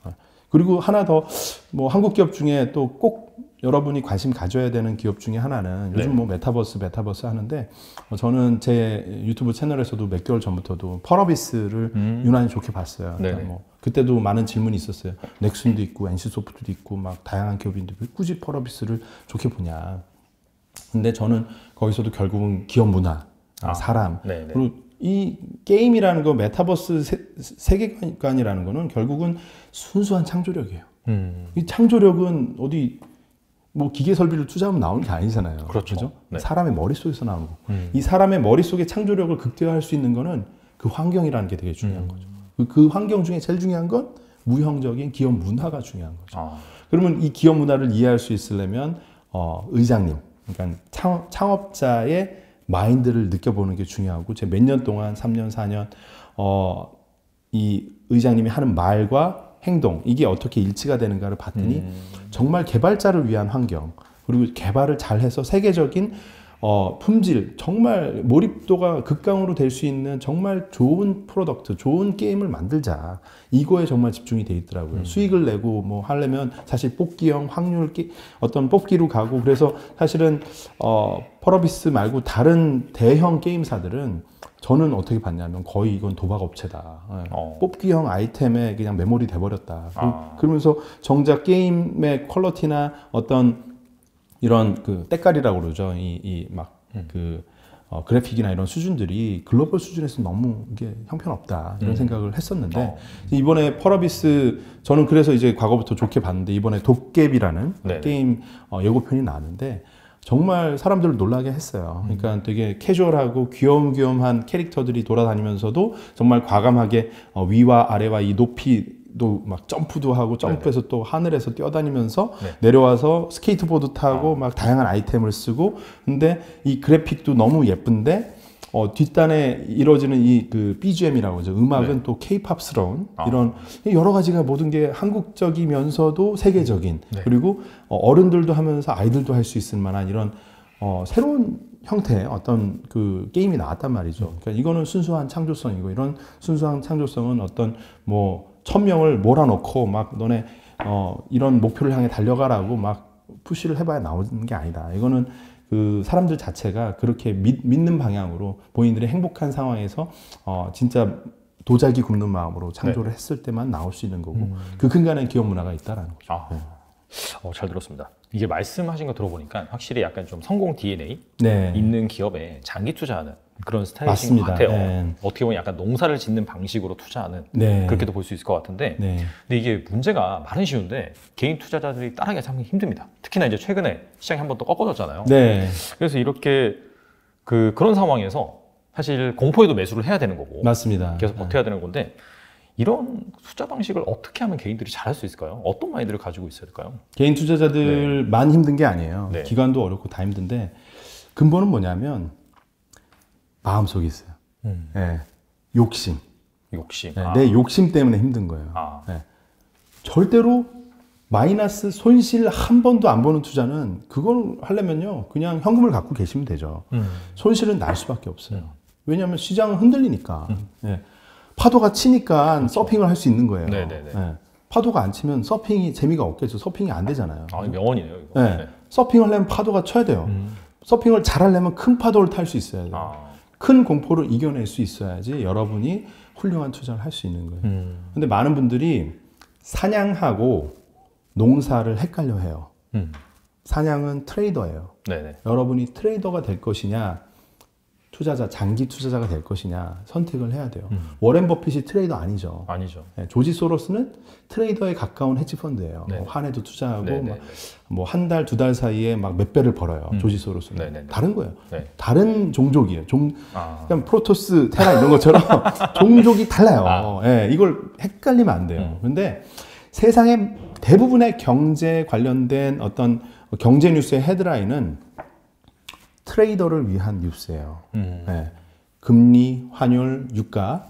그리고 하나 더 뭐 한국 기업 중에 또 꼭 여러분이 관심 가져야 되는 기업 중에 하나는 요즘 뭐 메타버스 하는데 저는 제 유튜브 채널에서도 몇 개월 전부터도 펄어비스를 유난히 좋게 봤어요. 그러니까 뭐 그때도 많은 질문이 있었어요. 넥슨도 있고 NC소프트도 있고 막 다양한 기업인데 왜 굳이 펄어비스를 좋게 보냐. 근데 저는 거기서도 결국은 기업 문화, 사람, 그리고 이 게임이라는 거 메타버스 세계관이라는 거는 결국은 순수한 창조력이에요. 이 창조력은 어디 뭐 기계 설비를 투자하면 나오는 게 아니잖아요. 그렇죠. 네. 사람의 머릿속에서 나오는 거고. 이 사람의 머릿속에 창조력을 극대화할 수 있는 거는 그 환경이라는 게 되게 중요한 거죠. 그 환경 중에 제일 중요한 건 무형적인 기업 문화가 중요한 거죠. 그러면 이 기업 문화를 이해할 수 있으려면 의장님, 그러니까 창업자의 마인드를 느껴보는 게 중요하고 제가 몇 년 동안 3년, 4년 이 의장님이 하는 말과 행동 이게 어떻게 일치가 되는가를 봤더니 정말 개발자를 위한 환경 그리고 개발을 잘해서 세계적인 품질 정말 몰입도가 극강으로 될 수 있는 정말 좋은 프로덕트 좋은 게임을 만들자 이거에 정말 집중이 돼 있더라고요. 수익을 내고 뭐 하려면 사실 뽑기형 확률 어떤 뽑기로 가고 그래서 사실은 펄어비스 말고 다른 대형 게임사들은 저는 어떻게 봤냐면 거의 이건 도박 업체다. 뽑기형 아이템에 그냥 메모리 돼버렸다. 그러면서 정작 게임의 퀄리티나 어떤 이런 그 때깔이라고 그러죠. 그래픽이나 이런 수준들이 글로벌 수준에서 너무 이게 형편없다. 이런 생각을 했었는데 이번에 펄어비스 저는 그래서 이제 과거부터 좋게 봤는데 이번에 도깨비라는 게임 예고편이 나왔는데 정말 사람들을 놀라게 했어요. 그러니까 되게 캐주얼하고 귀염귀염한 캐릭터들이 돌아다니면서도 정말 과감하게 위와 아래와 이 높이도 막 점프도 하고 점프해서 또 하늘에서 뛰어다니면서 내려와서 스케이트보드 타고 막 다양한 아이템을 쓰고 근데 이 그래픽도 너무 예쁜데 뒷단에 이루어지는 이 그 BGM이라고 하죠. 음악은 또 K-팝스러운 이런 여러 가지가 모든 게 한국적이면서도 세계적인 그리고 어른들도 하면서 아이들도 할 수 있을 만한 이런 새로운 형태의 어떤 그 게임이 나왔단 말이죠. 그러니까 이거는 순수한 창조성이고 이런 순수한 창조성은 어떤 뭐 1000명을 몰아넣고 막 너네 이런 목표를 향해 달려가라고 막 푸시를 해봐야 나오는 게 아니다. 이거는 그 사람들 자체가 그렇게 믿는 방향으로 본인들의 행복한 상황에서 진짜 도자기 굽는 마음으로 창조를 했을 때만 나올 수 있는 거고 그 근간에 기업 문화가 있다라는 거죠. 잘 들었습니다. 이게 말씀하신 거 들어보니까 확실히 약간 좀 성공 DNA 있는 기업에 장기 투자하는 그런 스타일이신 것 같아요. 어떻게 보면 약간 농사를 짓는 방식으로 투자하는 그렇게도 볼 수 있을 것 같은데 근데 이게 문제가 말은 쉬운데 개인 투자자들이 따라가기 참 힘듭니다. 특히나 이제 최근에 시장이 한번 또 꺾어졌잖아요. 그래서 이렇게 그런 상황에서 사실 공포에도 매수를 해야 되는 거고 맞습니다. 계속 버텨야 되는 건데 이런 투자 방식을 어떻게 하면 개인들이 잘할 수 있을까요? 어떤 마인드를 가지고 있어야 될까요? 개인 투자자들만 힘든 게 아니에요. 기관도 어렵고 다 힘든데 근본은 뭐냐면 마음속에 있어요. 욕심. 내 욕심 때문에 힘든 거예요. 절대로 마이너스 손실 한 번도 안 보는 투자는 그걸 하려면요 그냥 현금을 갖고 계시면 되죠. 손실은 날 수밖에 없어요. 왜냐하면 시장은 흔들리니까 파도가 치니까 서핑을 할 수 있는 거예요. 파도가 안 치면 서핑이 재미가 없겠죠. 서핑이 안 되잖아요. 명언이네요. 이거. 서핑을 하려면 파도가 쳐야 돼요. 서핑을 잘하려면 큰 파도를 탈 수 있어야 돼요. 큰 공포를 이겨낼 수 있어야지 여러분이 훌륭한 투자를 할 수 있는 거예요. 근데 많은 분들이 사냥하고 농사를 헷갈려 해요. 사냥은 트레이더예요. 여러분이 트레이더가 될 것이냐 투자자, 장기 투자자가 될 것이냐 선택을 해야 돼요. 워렌 버핏이 트레이더 아니죠. 아니죠. 네, 조지 소로스는 트레이더에 가까운 헤지펀드예요. 네. 한 해도 투자하고 네. 뭐 한 달, 두 달 사이에 막 몇 배를 벌어요. 조지 소로스는. 네. 다른 거예요. 네. 다른 종족이에요. 그냥 프로토스, 테라 이런 것처럼 종족이 달라요. 네, 이걸 헷갈리면 안 돼요. 근데 세상의 대부분의 경제 관련된 어떤 경제 뉴스의 헤드라인은 트레이더를 위한 뉴스예요. 네. 금리, 환율, 유가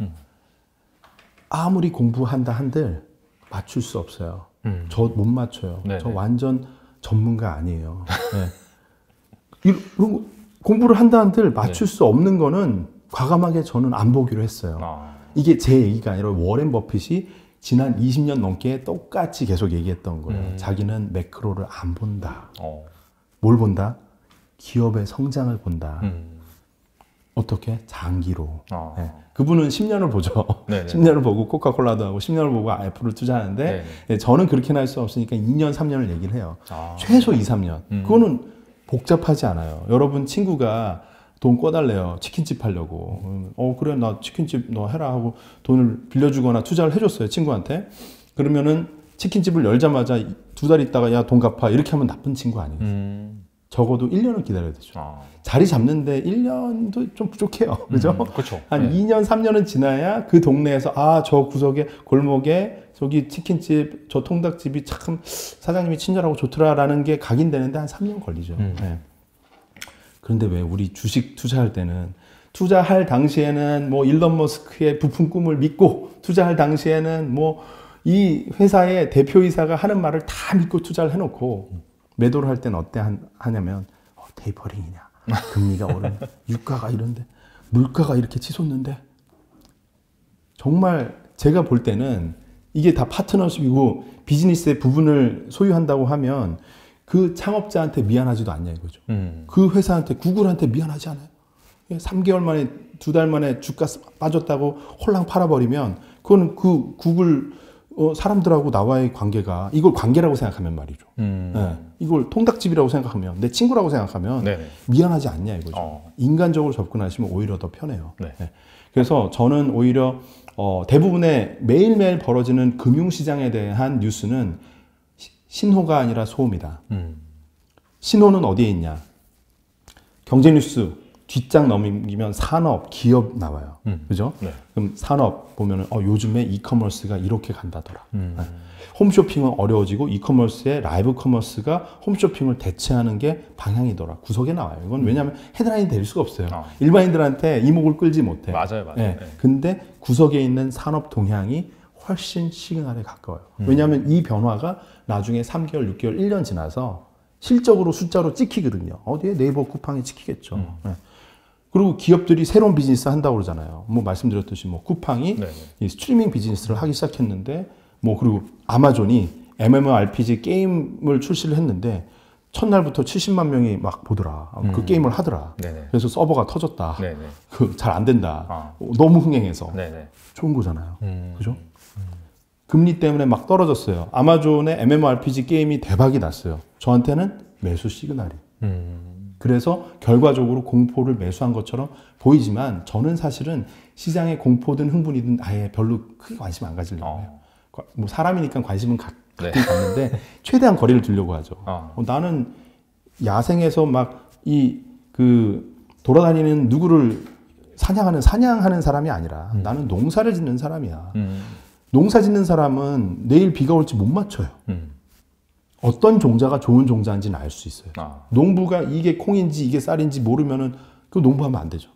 아무리 공부한다 한들 맞출 수 없어요. 저 못 맞춰요. 네네. 저 완전 전문가 아니에요. 네. 이런 거 공부를 한다 한들 맞출 수 없는 거는 과감하게 저는 안 보기로 했어요. 이게 제 얘기가 아니라 워렌 버핏이 지난 20년 넘게 똑같이 계속 얘기했던 거예요. 자기는 매크로를 안 본다. 뭘 본다? 기업의 성장을 본다. 어떻게? 장기로. 네. 그분은 10년을 보죠. 네네. 10년을 보고 코카콜라도 하고 10년을 보고 애플을 투자하는데 네, 저는 그렇게는 할 수 없으니까 2년, 3년을 얘기를 해요. 최소 2, 3년. 그거는 복잡하지 않아요. 여러분 친구가 돈 꿔달래요. 치킨집 하려고. 그래 나 치킨집 너 해라 하고 돈을 빌려주거나 투자를 해줬어요. 친구한테. 그러면은 치킨집을 열자마자 2달 있다가 야 돈 갚아 이렇게 하면 나쁜 친구 아니에요. 적어도 1년은 기다려야 되죠. 자리 잡는데 1년도 좀 부족해요. 그죠? 그렇죠. 한 2년, 3년은 지나야 그 동네에서 저 구석에 골목에 저기 치킨집, 저 통닭집이 참 사장님이 친절하고 좋더라라는 게 각인되는데 한 3년 걸리죠. 네. 그런데 왜 우리 주식 투자할 때는 투자할 당시에는 뭐 일론 머스크의 부푼 꿈을 믿고 투자할 당시에는 뭐 이 회사의 대표이사가 하는 말을 다 믿고 투자를 해놓고 매도를 할 때는 어때 하냐면 테이퍼링이냐 금리가 오르네 유가가 이런데 물가가 이렇게 치솟는데 정말 제가 볼 때는 이게 다 파트너십이고 비즈니스의 부분을 소유한다고 하면 그 창업자한테 미안하지도 않냐 이거죠. 그 회사한테 구글한테 미안하지 않아요. 3개월 만에 2달 만에 주가 빠졌다고 홀랑 팔아버리면 그거는 그 구글 사람들하고 나와의 관계가 이걸 관계라고 생각하면 말이죠. 네. 이걸 통닭집이라고 생각하면 내 친구라고 생각하면 네네. 미안하지 않냐 이거죠. 인간적으로 접근하시면 오히려 더 편해요. 네. 네. 그래서 저는 오히려 대부분의 매일매일 벌어지는 금융시장에 대한 뉴스는 신호가 아니라 소음이다. 신호는 어디에 있냐? 경제뉴스 뒷장 넘기면 산업, 기업 나와요. 그죠? 네. 그럼 산업 보면은 요즘에 이커머스가 이렇게 간다더라. 네. 홈쇼핑은 어려워지고 이커머스의 라이브 커머스가 홈쇼핑을 대체하는 게 방향이더라. 구석에 나와요. 이건 왜냐하면 헤드라인이 될 수가 없어요. 일반인들한테 이목을 끌지 못해. 맞아요. 네. 네. 근데 구석에 있는 산업 동향이 훨씬 시그널에 가까워요. 왜냐하면 이 변화가 나중에 3개월, 6개월, 1년 지나서 실적으로 숫자로 찍히거든요. 어디에 네이버 쿠팡에 찍히겠죠. 네. 그리고 기업들이 새로운 비즈니스 한다고 그러잖아요. 뭐 말씀드렸듯이 뭐 쿠팡이 이 스트리밍 비즈니스를 하기 시작했는데 뭐 그리고 아마존이 MMORPG 게임을 출시를 했는데 첫날부터 70만 명이 막 보더라. 그 게임을 하더라. 네네. 그래서 서버가 터졌다. 그 잘 안 된다. 너무 흥행해서. 네네. 좋은 거잖아요. 그죠? 금리 때문에 막 떨어졌어요. 아마존의 MMORPG 게임이 대박이 났어요. 저한테는 매수 시그널이. 그래서 결과적으로 공포를 매수한 것처럼 보이지만 저는 사실은 시장에 공포든 흥분이든 아예 별로 크게 관심 안 가지려고 해요. 뭐 사람이니까 관심은 갖긴 갖는데 최대한 거리를 두려고 하죠. 나는 야생에서 막 돌아다니는 누구를 사냥하는 사람이 아니라 나는 농사를 짓는 사람이야. 농사 짓는 사람은 내일 비가 올지 못 맞춰요. 어떤 종자가 좋은 종자인지는 알 수 있어요. 농부가 이게 콩인지 이게 쌀인지 모르면은 그 농부하면 안 되죠.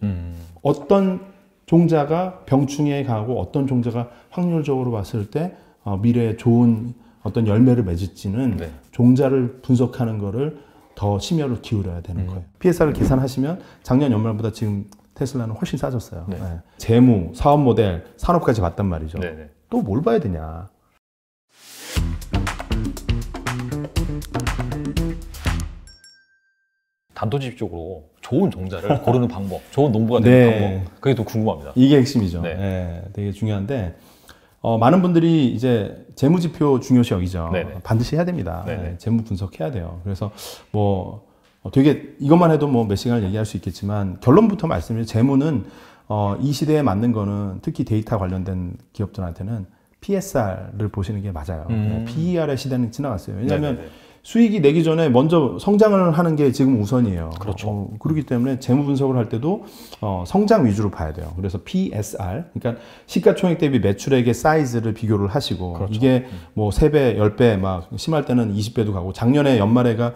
어떤 종자가 병충해에 강하고 어떤 종자가 확률적으로 봤을 때 미래에 좋은 어떤 열매를 맺을지는 종자를 분석하는 거를 더 심혈을 기울여야 되는 거예요. PSR을 계산하시면 작년 연말보다 지금 테슬라는 훨씬 싸졌어요. 네. 재무, 사업 모델, 산업까지 봤단 말이죠. 또 뭘 봐야 되냐. 단도직입적으로 좋은 종자를 고르는 방법, 좋은 농부가 되는 방법, 그게 더 궁금합니다. 이게 핵심이죠. 네, 되게 중요한데 많은 분들이 이제 재무지표 중요시 여기죠. 반드시 해야 됩니다. 재무 분석해야 돼요. 그래서 뭐 되게 이것만 해도 뭐 몇 시간을 얘기할 수 있겠지만 결론부터 말씀드리면 재무는 이 시대에 맞는 거는 특히 데이터 관련된 기업들한테는 PSR을 보시는 게 맞아요. PER의 시대는 지나갔어요. 왜냐하면 네네네. 수익이 내기 전에 먼저 성장을 하는 게 지금 우선이에요. 그렇죠. 그렇기 때문에 재무 분석을 할 때도 성장 위주로 봐야 돼요. 그래서 PSR, 그러니까 시가총액 대비 매출액의 사이즈를 비교를 하시고 그렇죠. 이게 뭐 3배, 10배, 막 심할 때는 20배도 가고 작년에 연말에가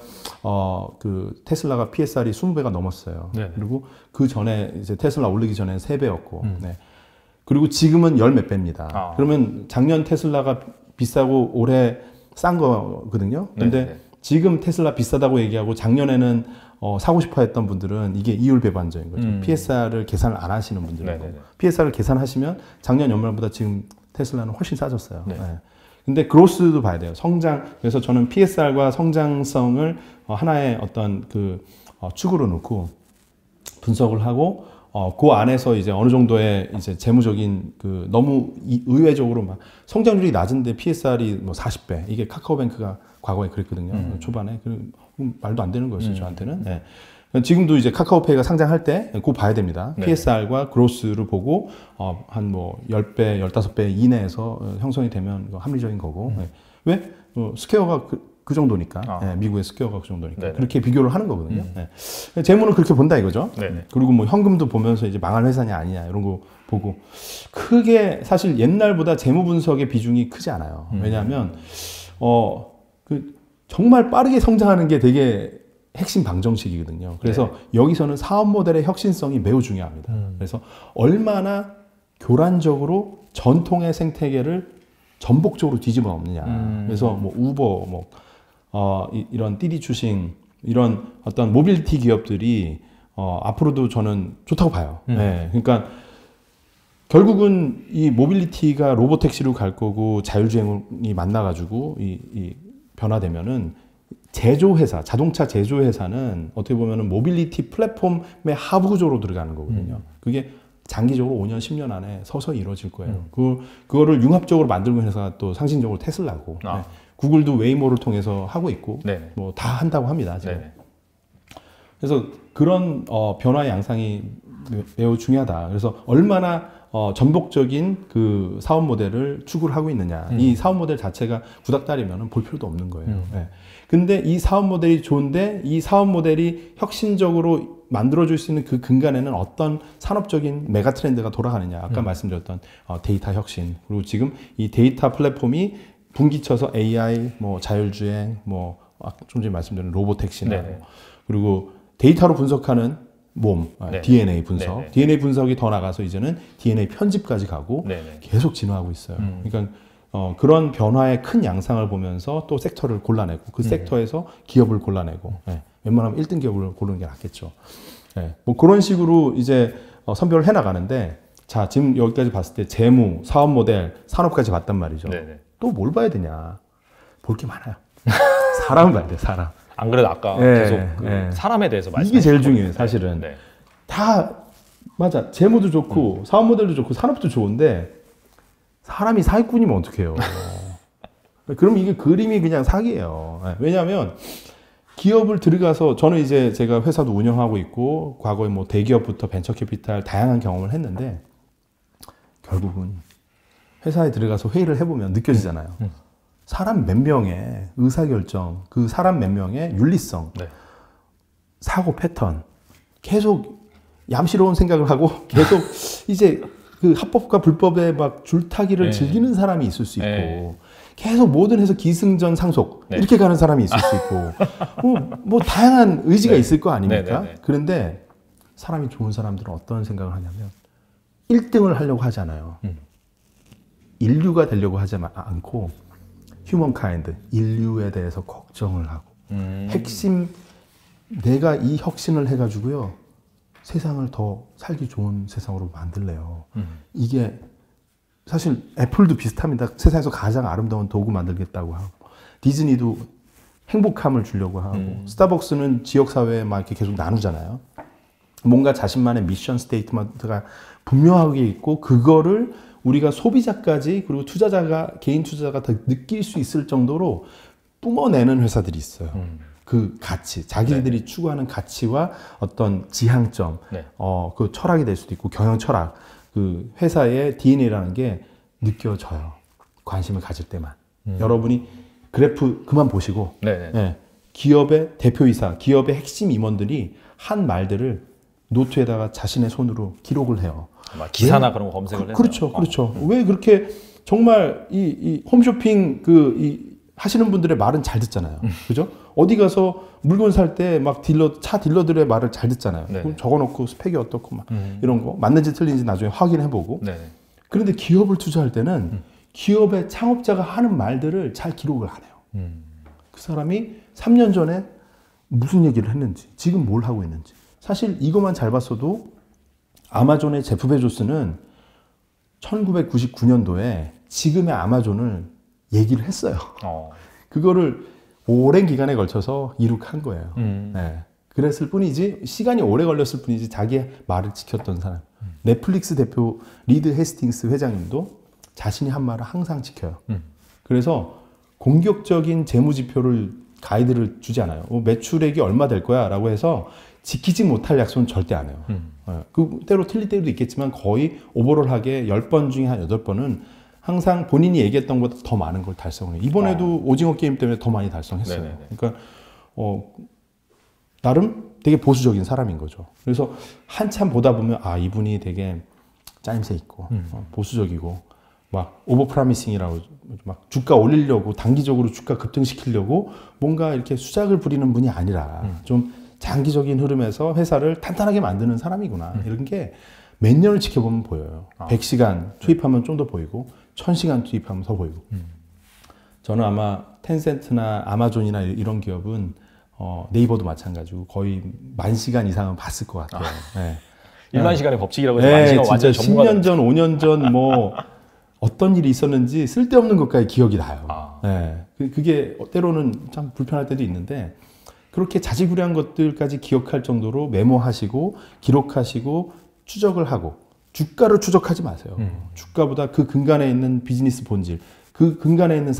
그 테슬라가 PSR이 20배가 넘었어요. 네네. 그리고 그 전에 이제 테슬라 올리기 전에 3배였고, 네. 그리고 지금은 10몇 배입니다. 그러면 작년 테슬라가 비싸고 올해 싼 거거든요. 근데 네네. 지금 테슬라 비싸다고 얘기하고 작년에는 사고 싶어 했던 분들은 이게 이율배반적인 거죠. PSR을 계산을 안 하시는 분들이고 PSR을 계산하시면 작년 연말보다 지금 테슬라는 훨씬 싸졌어요. 네. 네. 근데 그로스도 봐야 돼요. 성장. 그래서 저는 PSR과 성장성을 하나의 어떤 그 축으로 놓고 분석을 하고 그 안에서 이제 어느 정도의 이제 재무적인 그 너무 의외적으로 막 성장률이 낮은데 PSR이 뭐 40배 이게 카카오뱅크가 과거에 그랬거든요. 초반에 말도 안 되는 거였어요 저한테는. 네. 지금도 이제 카카오페이가 상장할 때 그거 봐야 됩니다. 네. PSR과 그로스를 보고 한 뭐 10배, 15배 이내에서 형성이 되면 합리적인 거고. 네. 왜? 스퀘어가 그 정도니까. 네, 미국의 스퀘어가 그 정도니까. 네네. 그렇게 비교를 하는 거거든요. 네. 재무는 그렇게 본다 이거죠. 네네. 그리고 뭐 현금도 보면서 이제 망할 회사냐 아니냐 이런 거 보고 크게 사실 옛날보다 재무 분석의 비중이 크지 않아요. 왜냐하면 그 정말 빠르게 성장하는 게 되게 핵심 방정식이거든요. 그래서 네. 여기서는 사업 모델의 혁신성이 매우 중요합니다. 그래서 얼마나 교란적으로 전통의 생태계를 전복적으로 뒤집어 엎느냐. 그래서 뭐 우버, 뭐 이런滴滴 出行, 이런 어떤 모빌리티 기업들이 앞으로도 저는 좋다고 봐요. 네. 그러니까 결국은 이 모빌리티가 로보택시로 갈 거고 자율주행이 만나가지고 이 변화되면은 제조회사, 자동차 제조회사는 어떻게 보면은 모빌리티 플랫폼의 하부 구조로 들어가는 거거든요. 그게 장기적으로 5년, 10년 안에 서서히 이루어질 거예요. 그거를 융합적으로 만들고 있는 회사가 또 상징적으로 테슬라고. 네. 구글도 웨이모를 통해서 하고 있고, 뭐 다 한다고 합니다. 지금. 그래서 그런 변화의 양상이 매우 중요하다. 그래서 얼마나 전복적인 그 사업 모델을 추구를 하고 있느냐. 이 사업 모델 자체가 구닥다리면은 볼 필요도 없는 거예요. 네. 근데 이 사업 모델이 좋은데 이 사업 모델이 혁신적으로 만들어줄 수 있는 그 근간에는 어떤 산업적인 메가 트렌드가 돌아가느냐. 아까 말씀드렸던 데이터 혁신. 그리고 지금 이 데이터 플랫폼이 분기쳐서 AI, 뭐 자율주행, 뭐 좀 전에 말씀드린 로보택시나 그리고 데이터로 분석하는 몸, DNA 분석. 네네. DNA 분석이 더 나가서 이제는 DNA 편집까지 가고 계속 진화하고 있어요. 그러니까 그런 변화의 큰 양상을 보면서 또 섹터를 골라내고 그 섹터에서 기업을 골라내고 웬만하면 1등 기업을 고르는 게 낫겠죠. 뭐 그런 식으로 이제 선별을 해나가는데 자 지금 여기까지 봤을 때 재무, 사업 모델, 산업까지 봤단 말이죠. 또 뭘 봐야 되냐. 볼 게 많아요. 사람 봐야 돼, 사람. 안 그래도 아까 계속 사람에 대해서 말씀하셨죠. 이게 제일 중요해요, 사실은. 다 맞아. 재무도 좋고 사업 모델도 좋고 산업도 좋은데 사람이 사기꾼이면 어떡해요. 그럼 이게 그림이 그냥 사기예요. 왜냐하면 기업을 들어가서 저는 이제 제가 회사도 운영하고 있고 과거에 뭐 대기업부터 벤처캐피탈 다양한 경험을 했는데 결국은 회사에 들어가서 회의를 해보면 느껴지잖아요. 사람 몇 명의 의사결정, 그 사람 몇 명의 윤리성, 사고 패턴, 계속 얌시러운 생각을 하고 계속 이제 그 합법과 불법에 막 줄타기를 즐기는 사람이 있을 수 있고 계속 뭐든 해서 기승전 상속 이렇게 가는 사람이 있을 수 있고 뭐 다양한 의지가 있을 거 아닙니까? 그런데 사람이 좋은 사람들은 어떤 생각을 하냐면 1등을 하려고 하잖아요. 인류가 되려고 하지 않고 휴먼카인드, 인류에 대해서 걱정을 하고 핵심 내가 이 혁신을 해가지고요 세상을 더 살기 좋은 세상으로 만들래요. 이게 사실 애플도 비슷합니다. 세상에서 가장 아름다운 도구 만들겠다고 하고 디즈니도 행복함을 주려고 하고 스타벅스는 지역사회에 막 이렇게 계속 나누잖아요. 뭔가 자신만의 미션 스테이트먼트가 분명하게 있고 그거를 우리가 소비자까지 그리고 투자자가 개인 투자자가 다 느낄 수 있을 정도로 뿜어내는 회사들이 있어요. 그 가치, 자기들이 네. 추구하는 가치와 어떤 지향점, 네. 그 철학이 될 수도 있고 경영 철학, 그 회사의 DNA라는 게 느껴져요. 관심을 가질 때만. 여러분이 그래프 그만 보시고 네. 예, 기업의 대표이사, 기업의 핵심 임원들이 한 말들을 노트에다가 자신의 손으로 기록을 해요. 아마 기사나 그런 거 검색을 해서. 그렇죠, 그렇죠. 왜 그렇게 정말 이 홈쇼핑 하시는 분들의 말은 잘 듣잖아요. 그죠? 어디 가서 물건 살 때 막 차 딜러들의 말을 잘 듣잖아요. 그럼 적어놓고 스펙이 어떻고 막 이런 거 맞는지 틀린지 나중에 확인해보고. 네. 그런데 기업을 투자할 때는 기업의 창업자가 하는 말들을 잘 기록을 안 해요. 그 사람이 3년 전에 무슨 얘기를 했는지, 지금 뭘 하고 있는지. 사실 이것만 잘 봤어도 아마존의 제프 베조스는 1999년도에 지금의 아마존을 얘기를 했어요. 그거를 오랜 기간에 걸쳐서 이룩한 거예요. 네. 그랬을 뿐이지, 시간이 오래 걸렸을 뿐이지 자기의 말을 지켰던 사람. 넷플릭스 대표 리드 헤스팅스 회장님도 자신이 한 말을 항상 지켜요. 그래서 공격적인 재무지표를 가이드를 주지 않아요. 매출액이 얼마 될 거야 라고 해서 지키지 못할 약속은 절대 안 해요. 그 때로 틀릴 때도 있겠지만 거의 오버롤하게 10번 중에 한 8번은 항상 본인이 얘기했던 것보다 더 많은 걸 달성을 해요. 이번에도 오징어 게임 때문에 더 많이 달성했어요. 네네네. 그러니까 나름 되게 보수적인 사람인 거죠. 그래서 한참 보다 보면 이분이 되게 짜임새 있고 보수적이고 막 오버프라미싱이라고 막 주가 올리려고 단기적으로 주가 급등시키려고 뭔가 이렇게 수작을 부리는 분이 아니라 좀 장기적인 흐름에서 회사를 탄탄하게 만드는 사람이구나. 이런 게 몇 년을 지켜보면 보여요. 100시간 투입하면 좀 더 보이고 1000시간 투입하면 더 보이고. 저는 아마 텐센트나 아마존이나 이런 기업은 네이버도 마찬가지고 거의 10,000시간 이상은 봤을 것 같아요. 네. 1만 시간의 법칙이라고 해서 네, 만시간 완전 진짜 전문가. 10년 전, 5년 전 뭐 어떤 일이 있었는지 쓸데없는 것까지 기억이 나요. 네. 그게 때로는 참 불편할 때도 있는데 그렇게 자지구레한 것들까지 기억할 정도로 메모하시고 기록하시고 추적을 하고 주가를 추적하지 마세요. 주가보다 그 근간에 있는 비즈니스 본질, 그 근간에 있는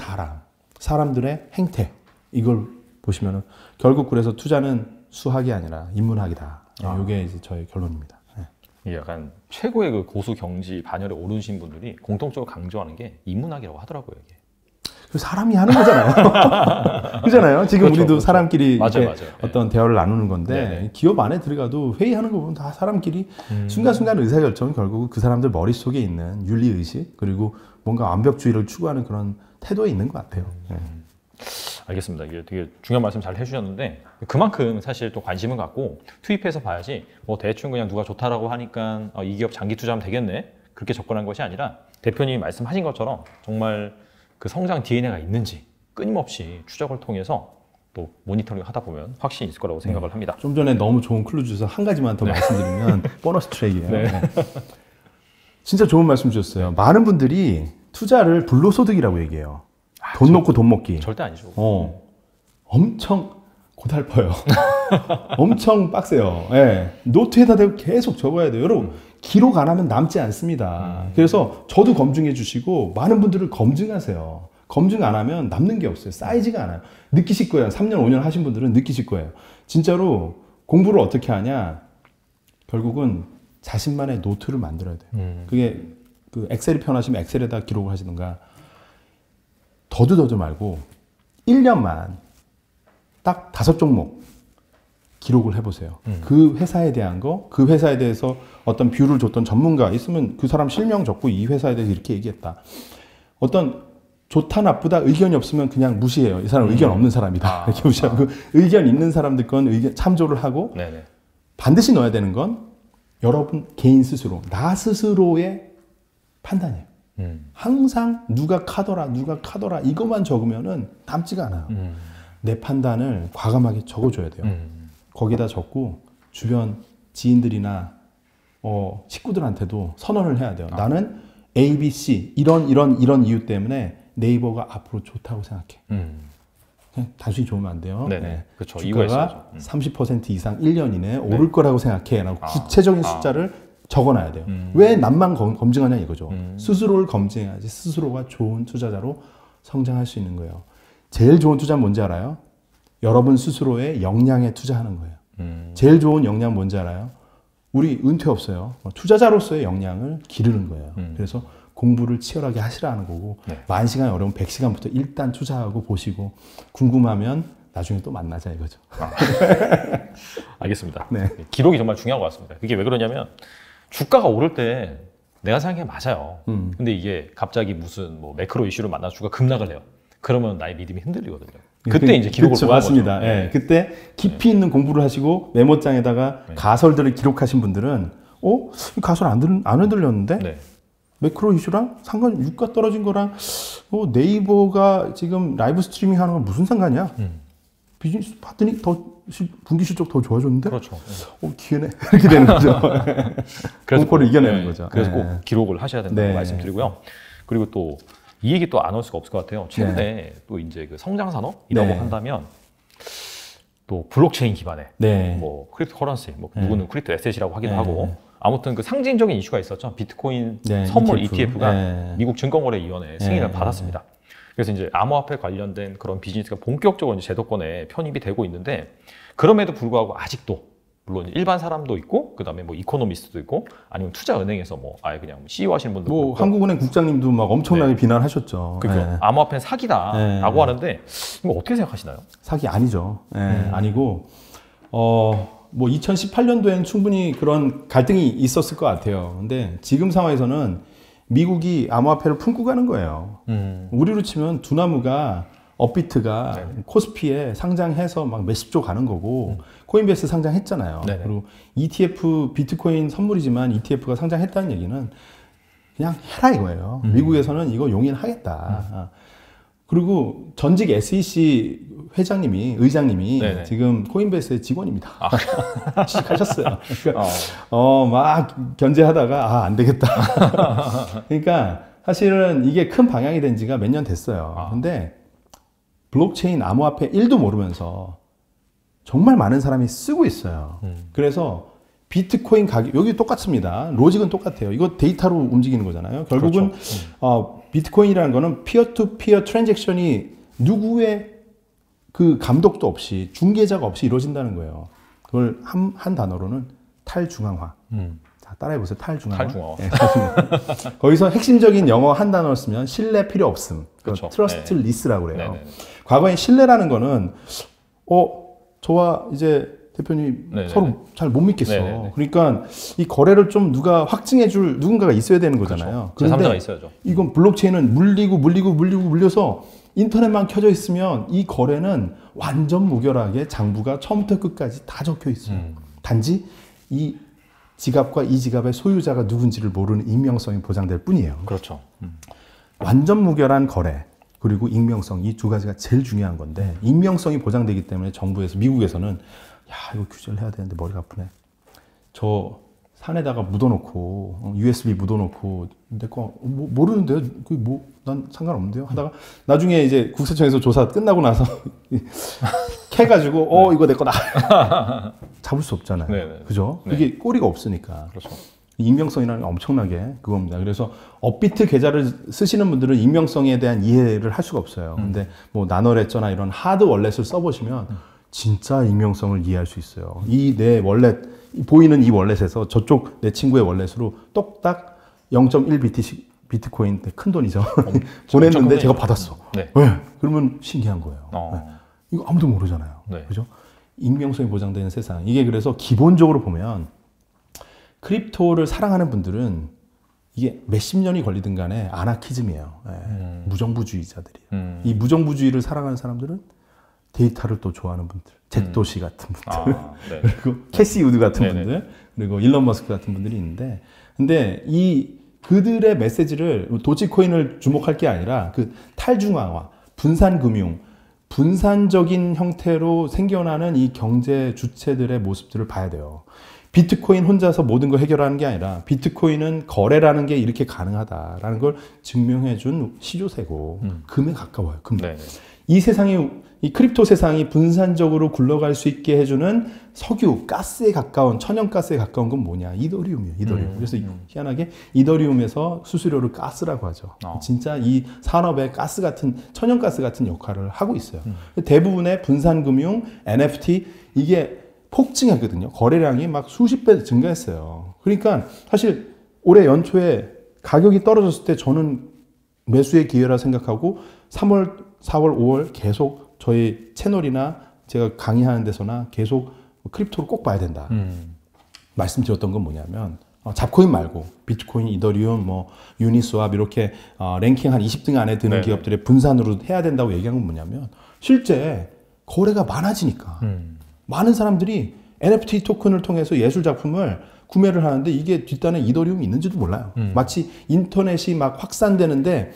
사람들의 행태 이걸 보시면은 결국 그래서 투자는 수학이 아니라 인문학이다. 이게 이제 저의 결론입니다. 네. 이게 약간 최고의 그 고수 경지 반열에 오르신 분들이 공통적으로 강조하는 게 인문학이라고 하더라고요. 이게. 사람이 하는 거잖아요. 그잖아요. 지금 그렇죠, 우리도 그렇죠. 사람끼리 맞아요. 어떤 대화를 나누는 건데 네네. 기업 안에 들어가도 회의하는 거 보면 다 사람끼리 순간순간 의사결정은 결국 그 사람들 머릿속에 있는 윤리의식 그리고 뭔가 완벽주의를 추구하는 그런 태도에 있는 것 같아요. 알겠습니다. 이게 되게 중요한 말씀 잘 해주셨는데 그만큼 사실 또 관심을 갖고 투입해서 봐야지 뭐 대충 그냥 누가 좋다라고 하니까 이 기업 장기 투자하면 되겠네 그렇게 접근한 것이 아니라 대표님이 말씀하신 것처럼 정말 그 성장 DNA가 있는지 끊임없이 추적을 통해서 또 모니터링 하다 보면 확신이 있을 거라고 생각을 합니다. 좀 전에 너무 좋은 클루 주셔서 한 가지만 더 말씀드리면 보너스 트랙이에요. 네. 진짜 좋은 말씀 주셨어요. 많은 분들이 투자를 불로소득이라고 얘기해요. 돈 놓고 돈 먹기. 절대 아니죠. 엄청 고달퍼요. 엄청 빡세요. 네. 노트에다 대고 계속 적어야 돼요. 여러분 기록 안 하면 남지 않습니다. 그래서 저도 검증해 주시고 많은 분들을 검증하세요. 검증 안 하면 남는 게 없어요. 쌓이지가 않아요. 느끼실 거예요. 3년, 5년 하신 분들은 느끼실 거예요. 진짜로 공부를 어떻게 하냐? 결국은 자신만의 노트를 만들어야 돼요. 그게 그 엑셀이 편하시면 엑셀에다 기록을 하시든가 더듬 말고 1년만 딱 5종목 기록을 해보세요. 그 회사에 대한 거, 그 회사에 대해서 어떤 뷰를 줬던 전문가 있으면 그 사람 실명 적고 이 회사에 대해서 이렇게 얘기했다. 어떤 좋다 나쁘다 의견이 없으면 그냥 무시해요. 이 사람 의견 없는 사람이다. 이렇게 무시하고 의견 있는 사람들 건 의견 참조를 하고 네네. 반드시 넣어야 되는 건 여러분 개인 스스로 나 스스로의 판단이에요. 항상 누가 카더라 이것만 적으면은 남지가 않아요. 내 판단을 과감하게 적어줘야 돼요. 거기다 적고 주변 지인들이나 식구들한테도 선언을 해야 돼요. 나는 A, B, C 이런 이유 때문에 네이버가 앞으로 좋다고 생각해. 그냥 단순히 좋으면 안 돼요. 네네. 그렇죠. 이유가 주가가 30% 이상 1년 이내에 오를 거라고 생각해. 라고 구체적인 숫자를 적어놔야 돼요. 왜 남만 검증하냐 이거죠. 스스로를 검증해야지 스스로가 좋은 투자자로 성장할 수 있는 거예요. 제일 좋은 투자는 뭔지 알아요? 여러분 스스로의 역량에 투자하는 거예요. 제일 좋은 역량 뭔지 알아요? 우리 은퇴 없어요. 투자자로서의 역량을 기르는 거예요. 그래서 공부를 치열하게 하시라는 거고 네. 10,000시간이 어려운 100시간부터 일단 투자하고 보시고 궁금하면 나중에 또 만나자 이거죠. 알겠습니다. 네. 기록이 정말 중요한 것 같습니다. 그게 왜 그러냐면 주가가 오를 때 내가 생각해 맞아요. 근데 이게 갑자기 무슨 뭐 매크로 이슈를 만나 주가 급락을 해요. 그러면 나의 믿음이 흔들리거든요. 그때 이제 기록을 그렇죠, 보는 맞습니다. 거죠. 네. 그때 깊이 있는 공부를 하시고 메모장에다가 가설들을 기록하신 분들은 이 가설 안 흔들렸는데 네. 매크로 이슈랑 상관 유가 떨어진 거랑 네이버가 지금 라이브 스트리밍 하는 건 무슨 상관이야? 비즈니스 봤더니 분기 실적 더 좋아졌는데? 그렇죠. 기회네. 이렇게 되는 거죠. 그래서 공포를 이겨내는 네. 거죠. 그래서 네. 꼭 기록을 하셔야 된다고 네. 말씀드리고요. 그리고 또 이 얘기 또 안 할 수가 없을 것 같아요. 최근에 또 이제 그 성장 산업이라고 네. 한다면 또 블록체인 기반의 네. 뭐 크립토 커런시, 뭐 누구는 크립토 에셋이라고 하기도 하고 아무튼 그 상징적인 이슈가 있었죠. 비트코인 네, 선물 ETF. ETF가 네. 미국 증권거래위원회 승인을 네. 받았습니다. 그래서 이제 암호화폐 관련된 그런 비즈니스가 본격적으로 이제 제도권에 편입이 되고 있는데 그럼에도 불구하고 아직도 물론 일반 사람도 있고 그다음에 뭐 이코노미스트도 있고 아니면 투자은행에서 뭐 아예 그냥 CEO 하시는 분도 뭐 한국은행 국장님도 막 엄청나게 비난하셨죠. 그러니까 네. 암호화폐는 사기다라고 하는데 이거 어떻게 생각하시나요? 사기 아니죠. 아니고 뭐 2018년도에는 충분히 그런 갈등이 있었을 것 같아요. 근데 지금 상황에서는 미국이 암호화폐를 품고 가는 거예요. 우리로 치면 두나무가 업비트가 코스피에 상장해서 막 몇십조 가는 거고 코인베이스 상장했잖아요. 네네. 그리고 ETF 비트코인 선물이지만 ETF가 상장했다는 얘기는 그냥 해라 이거예요. 미국에서는 이거 용인하겠다. 그리고 전직 SEC 의장님이 네네. 지금 코인베이스의 직원입니다. 아. 취직하셨어요. 그러니까 막 견제하다가 안 되겠다. 그러니까 사실은 이게 큰 방향이 된 지가 몇 년 됐어요. 근데 블록체인 암호화폐 1도 모르면서 정말 많은 사람이 쓰고 있어요. 그래서 비트코인 가격, 여기 똑같습니다. 로직은 똑같아요. 이거 데이터로 움직이는 거잖아요. 결국은 그렇죠. 비트코인이라는 거는 피어-투-피어 트랜잭션이 누구의 그 감독도 없이 중개자가 없이 이루어진다는 거예요. 그걸 한 단어로는 탈중앙화. 자, 따라해보세요. 탈중앙화. 탈중앙화. 네, 거기서 핵심적인 영어 한 단어를 쓰면 신뢰 필요 없음. 그렇죠. 트러스트 리스라고 그래요. 네네. 과거에 신뢰라는 거는 저와 이제 대표님 네네네. 서로 잘 못 믿겠어. 네네네. 그러니까 이 거래를 좀 누가 확증해 줄 누군가가 있어야 되는 거잖아요. 그렇죠. 제3자가 있어야죠. 이건 블록체인은 물려서 인터넷만 켜져 있으면 이 거래는 완전 무결하게 장부가 처음부터 끝까지 다 적혀 있어요. 단지 이 지갑과 이 지갑의 소유자가 누군지를 모르는 익명성이 보장될 뿐이에요. 그렇죠. 완전 무결한 거래 그리고 익명성 이 두 가지가 제일 중요한 건데 익명성이 보장되기 때문에 정부에서 미국에서는 야 이거 규제를 해야 되는데 머리가 아프네. 저 산에다가 묻어놓고 USB 묻어놓고 내 거 모르는데요. 난 상관없는데요. 하다가 나중에 이제 국세청에서 조사 끝나고 나서 캐가지고 이거 내 거다 잡을 수 없잖아요. 네네. 그죠? 네. 그게 꼬리가 없으니까. 그렇죠. 익명성이라는 게 엄청나게 그겁니다. 그래서 업비트 계좌를 쓰시는 분들은 익명성에 대한 이해를 할 수가 없어요. 근데 뭐 나노레저나 이런 하드 월렛을 써보시면 진짜 익명성을 이해할 수 있어요. 이 내 월렛 보이는 이 월렛에서 저쪽 내 친구의 월렛으로 똑딱 0.1 비트코인 큰 돈이죠. 보냈는데 제가 받았어. 네. 왜? 그러면 신기한 거예요. 네. 이거 아무도 모르잖아요. 네. 그죠? 익명성이 보장되는 세상. 이게 그래서 기본적으로 보면 크립토를 사랑하는 분들은 이게 몇십 년이 걸리든 간에 아나키즘이에요. 무정부주의자들이에요. 이 무정부주의를 사랑하는 사람들은 데이터를 또 좋아하는 분들, 잭 도시 같은 분들, 네. 그리고 캐시 우드 같은 네네. 분들, 그리고 일론 머스크 같은 분들이 있는데, 근데 그들의 메시지를 도지코인을 주목할 게 아니라 그 탈중앙화, 분산금융, 분산적인 형태로 생겨나는 이 경제 주체들의 모습들을 봐야 돼요. 비트코인 혼자서 모든 걸 해결하는 게 아니라 비트코인은 거래라는 게 이렇게 가능하다라는 걸 증명해 준 시조세고 금에 가까워요. 금. 네. 이 세상이 이 크립토 세상이 분산적으로 굴러갈 수 있게 해주는 석유, 가스에 가까운, 천연가스에 가까운 건 뭐냐? 이더리움이에요, 이더리움. 그래서 희한하게 이더리움에서 수수료를 가스라고 하죠. 진짜 이 산업에 가스 같은, 천연가스 같은 역할을 하고 있어요. 대부분의 분산금융, NFT, 이게 폭증했거든요. 거래량이 막 수십 배 증가했어요. 그러니까 사실 올해 연초에 가격이 떨어졌을 때 저는 매수의 기회라 생각하고 3월, 4월, 5월 계속 저희 채널이나 제가 강의하는 데서나 계속 크립토를 꼭 봐야 된다. 말씀드렸던 건 뭐냐면 잡코인 말고 비트코인, 이더리움, 뭐 유니스왑 이렇게 랭킹 한 20등 안에 드는 기업들의 분산으로 해야 된다고 얘기한 건 뭐냐면 실제 거래가 많아지니까 많은 사람들이 NFT 토큰을 통해서 예술 작품을 구매를 하는데 이게 뒷단에 이더리움이 있는지도 몰라요. 마치 인터넷이 막 확산되는데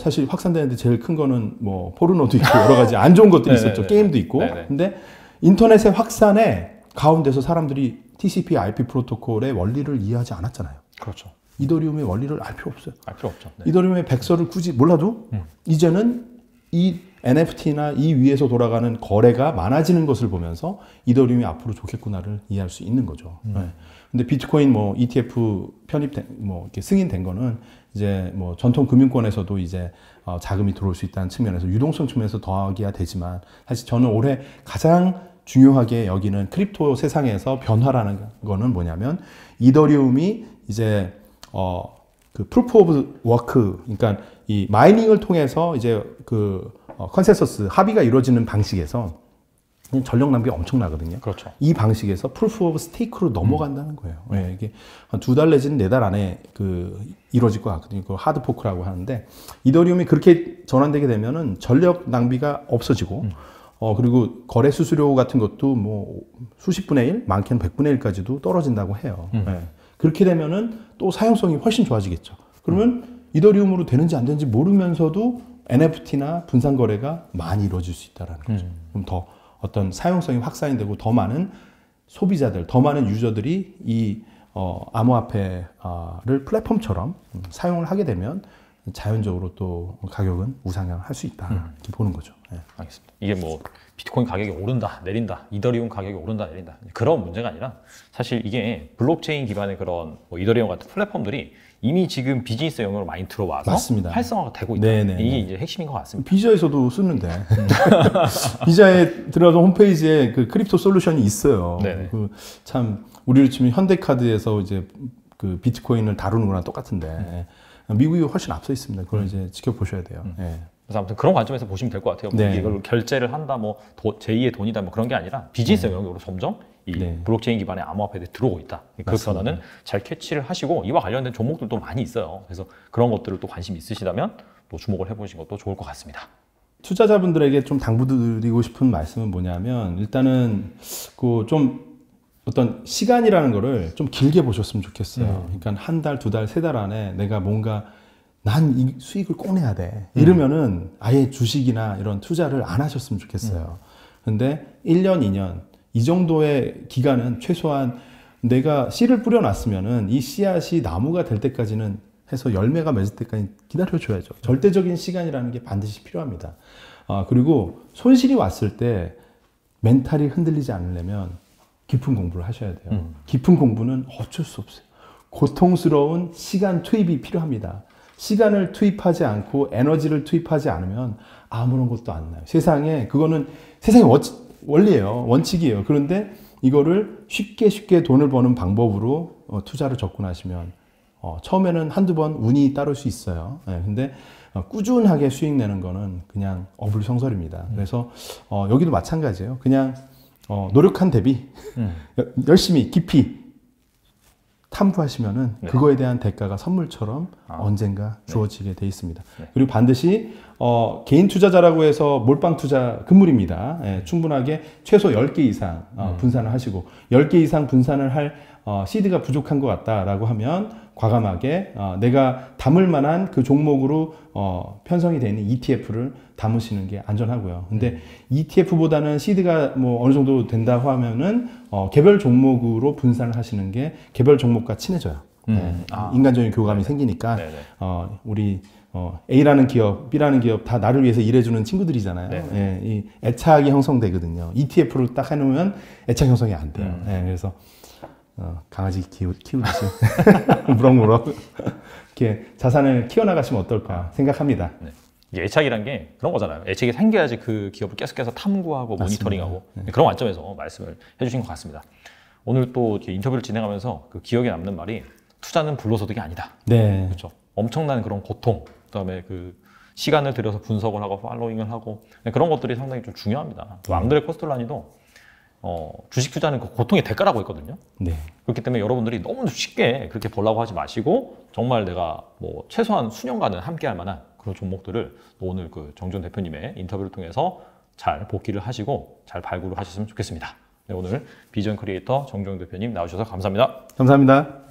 사실 확산되는데 제일 큰 거는 뭐 포르노도 있고 여러 가지 안 좋은 것들이 있었죠. 게임도 있고. 근데 인터넷의 확산에 가운데서 사람들이 TCP, IP 프로토콜의 원리를 이해하지 않았잖아요. 그렇죠. 이더리움의 원리를 알 필요 없어요. 알 필요 없죠. 네. 이더리움의 백서를 굳이 몰라도 이제는 이 NFT나 이 위에서 돌아가는 거래가 많아지는 것을 보면서 이더리움이 앞으로 좋겠구나를 이해할 수 있는 거죠. 네. 근데 비트코인 뭐 ETF 편입된 뭐 이렇게 승인된 거는 이제 뭐 전통 금융권에서도 이제 자금이 들어올 수 있다는 측면에서 유동성 측면에서 더하기가 되지만 사실 저는 올해 가장 중요하게 여기는 크립토 세상에서 변화라는 거는 뭐냐면 이더리움이 이제 그 프루프 오브 워크, 그러니까 이 마이닝을 통해서 이제 그 컨센서스 합의가 이루어지는 방식에서 전력 낭비가 엄청나거든요. 그렇죠. 이 방식에서 프루프 오브 스테이크로 넘어간다는 거예요. 네, 이게 한 2달 내지는 4달 안에 이루어질 것 같거든요. 그 하드 포크라고 하는데 이더리움이 그렇게 전환되게 되면은 전력 낭비가 없어지고 그리고 거래 수수료 같은 것도 뭐 수십 분의 1, 많게는 100분의 1까지도 떨어진다고 해요. 네. 그렇게 되면은 또 사용성이 훨씬 좋아지겠죠. 그러면 이더리움으로 되는지 안 되는지 모르면서도 NFT나 분산 거래가 많이 이루어질 수 있다는 거죠. 그럼 더 어떤 사용성이 확산이 되고 더 많은 소비자들, 더 많은 유저들이 이 암호화폐를 플랫폼처럼 사용을 하게 되면 자연적으로 또 가격은 우상향할 수 있다. 이렇게 보는 거죠. 네. 알겠습니다. 이게 뭐 비트코인 가격이 오른다, 내린다, 이더리움 가격이 오른다, 내린다 그런 문제가 아니라 사실 이게 블록체인 기반의 그런 뭐 이더리움 같은 플랫폼들이 이미 지금 비즈니스 영역으로 많이 들어와서 맞습니다. 활성화가 되고 있다. 네네. 이게 이제 핵심인 것 같습니다. 비자에서도 쓰는데 비자에 들어가서 홈페이지에 그 크립토 솔루션이 있어요. 그 참 우리로 치면 현대카드에서 이제 그 비트코인을 다루는 거랑 똑같은데 미국이 훨씬 앞서 있습니다. 그걸 이제 지켜보셔야 돼요. 네. 그래서 아무튼 그런 관점에서 보시면 될 것 같아요. 뭐 이걸 결제를 한다, 뭐 제2의 돈이다, 뭐 그런 게 아니라 비즈니스 영역으로 점점 이 블록체인 기반의 암호화폐들이 들어오고 있다. 그 변화는 잘 캐치를 하시고 이와 관련된 종목들도 많이 있어요. 그래서 그런 것들을 또 관심 있으시다면 또 주목을 해보시는 것도 좋을 것 같습니다. 투자자분들에게 좀 당부드리고 싶은 말씀은 뭐냐면 일단은 그 좀 어떤 시간이라는 거를 좀 길게 보셨으면 좋겠어요. 그러니까 한 달, 2달, 3달 안에 내가 뭔가 난 이 수익을 꼭 내야 돼. 이러면은 아예 주식이나 이런 투자를 안 하셨으면 좋겠어요. 근데 1년, 2년 이 정도의 기간은 최소한 내가 씨를 뿌려놨으면은 이 씨앗이 나무가 될 때까지는 해서 열매가 맺을 때까지 기다려줘야죠. 절대적인 시간이라는 게 반드시 필요합니다. 그리고 손실이 왔을 때 멘탈이 흔들리지 않으려면 깊은 공부를 하셔야 돼요. 깊은 공부는 어쩔 수 없어요. 고통스러운 시간 투입이 필요합니다. 시간을 투입하지 않고 에너지를 투입하지 않으면 아무런 것도 안 나요. 그거는 세상의 원리예요. 원칙이에요. 그런데 이거를 쉽게 돈을 버는 방법으로 투자를 접근하시면 처음에는 한두 번 운이 따를 수 있어요. 근데 꾸준하게 수익 내는 거는 그냥 어불성설입니다. 그래서 여기도 마찬가지예요. 그냥 노력한 대비 열심히 깊이 탐구하시면은 그거에 대한 대가가 선물처럼 언젠가 주어지게 돼 있습니다. 그리고 반드시 개인 투자자라고 해서 몰빵 투자 금물입니다. 충분하게 최소 10개 이상 분산을 하시고 10개 이상 분산을 할 시드가 부족한 것 같다라고 하면 과감하게 내가 담을 만한 그 종목으로 편성이 되어 있는 ETF를 담으시는 게 안전하고요. 근데 ETF보다는 시드가 뭐 어느 정도 된다고 하면은 개별 종목으로 분산을 하시는 게 개별 종목과 친해져요. 인간적인 교감이 생기니까 네네. 우리 A라는 기업, B라는 기업 다 나를 위해서 일해주는 친구들이잖아요. 예, 이 애착이 형성되거든요. ETF를 딱 해놓으면 애착 형성이 안 돼요. 예, 그래서 강아지 키우듯이 무럭무럭 이렇게 자산을 키워나가시면 어떨까 생각합니다. 네. 이게 애착이란 게 그런 거잖아요. 애착이 생겨야지 그 기업을 계속해서 탐구하고 맞습니다. 모니터링하고 네. 그런 관점에서 말씀을 해주신 것 같습니다. 오늘 또 이렇게 인터뷰를 진행하면서 그 기억에 남는 말이 투자는 불로소득이 아니다. 네. 그렇죠. 엄청난 그런 고통, 그다음에 그 시간을 들여서 분석을 하고 팔로잉을 하고 그런 것들이 상당히 좀 중요합니다. 앙드레 코스톨라니도 주식 투자는 그 고통의 대가라고 했거든요. 네. 그렇기 때문에 여러분들이 너무 쉽게 그렇게 보려고 하지 마시고 정말 내가 뭐 최소한 수년간은 함께할 만한 그런 종목들을 오늘 그 정준 대표님의 인터뷰를 통해서 잘 복기를 하시고 잘 발굴을 하셨으면 좋겠습니다. 네, 오늘 비전 크리에이터 정종 대표님 나오셔서 감사합니다. 감사합니다.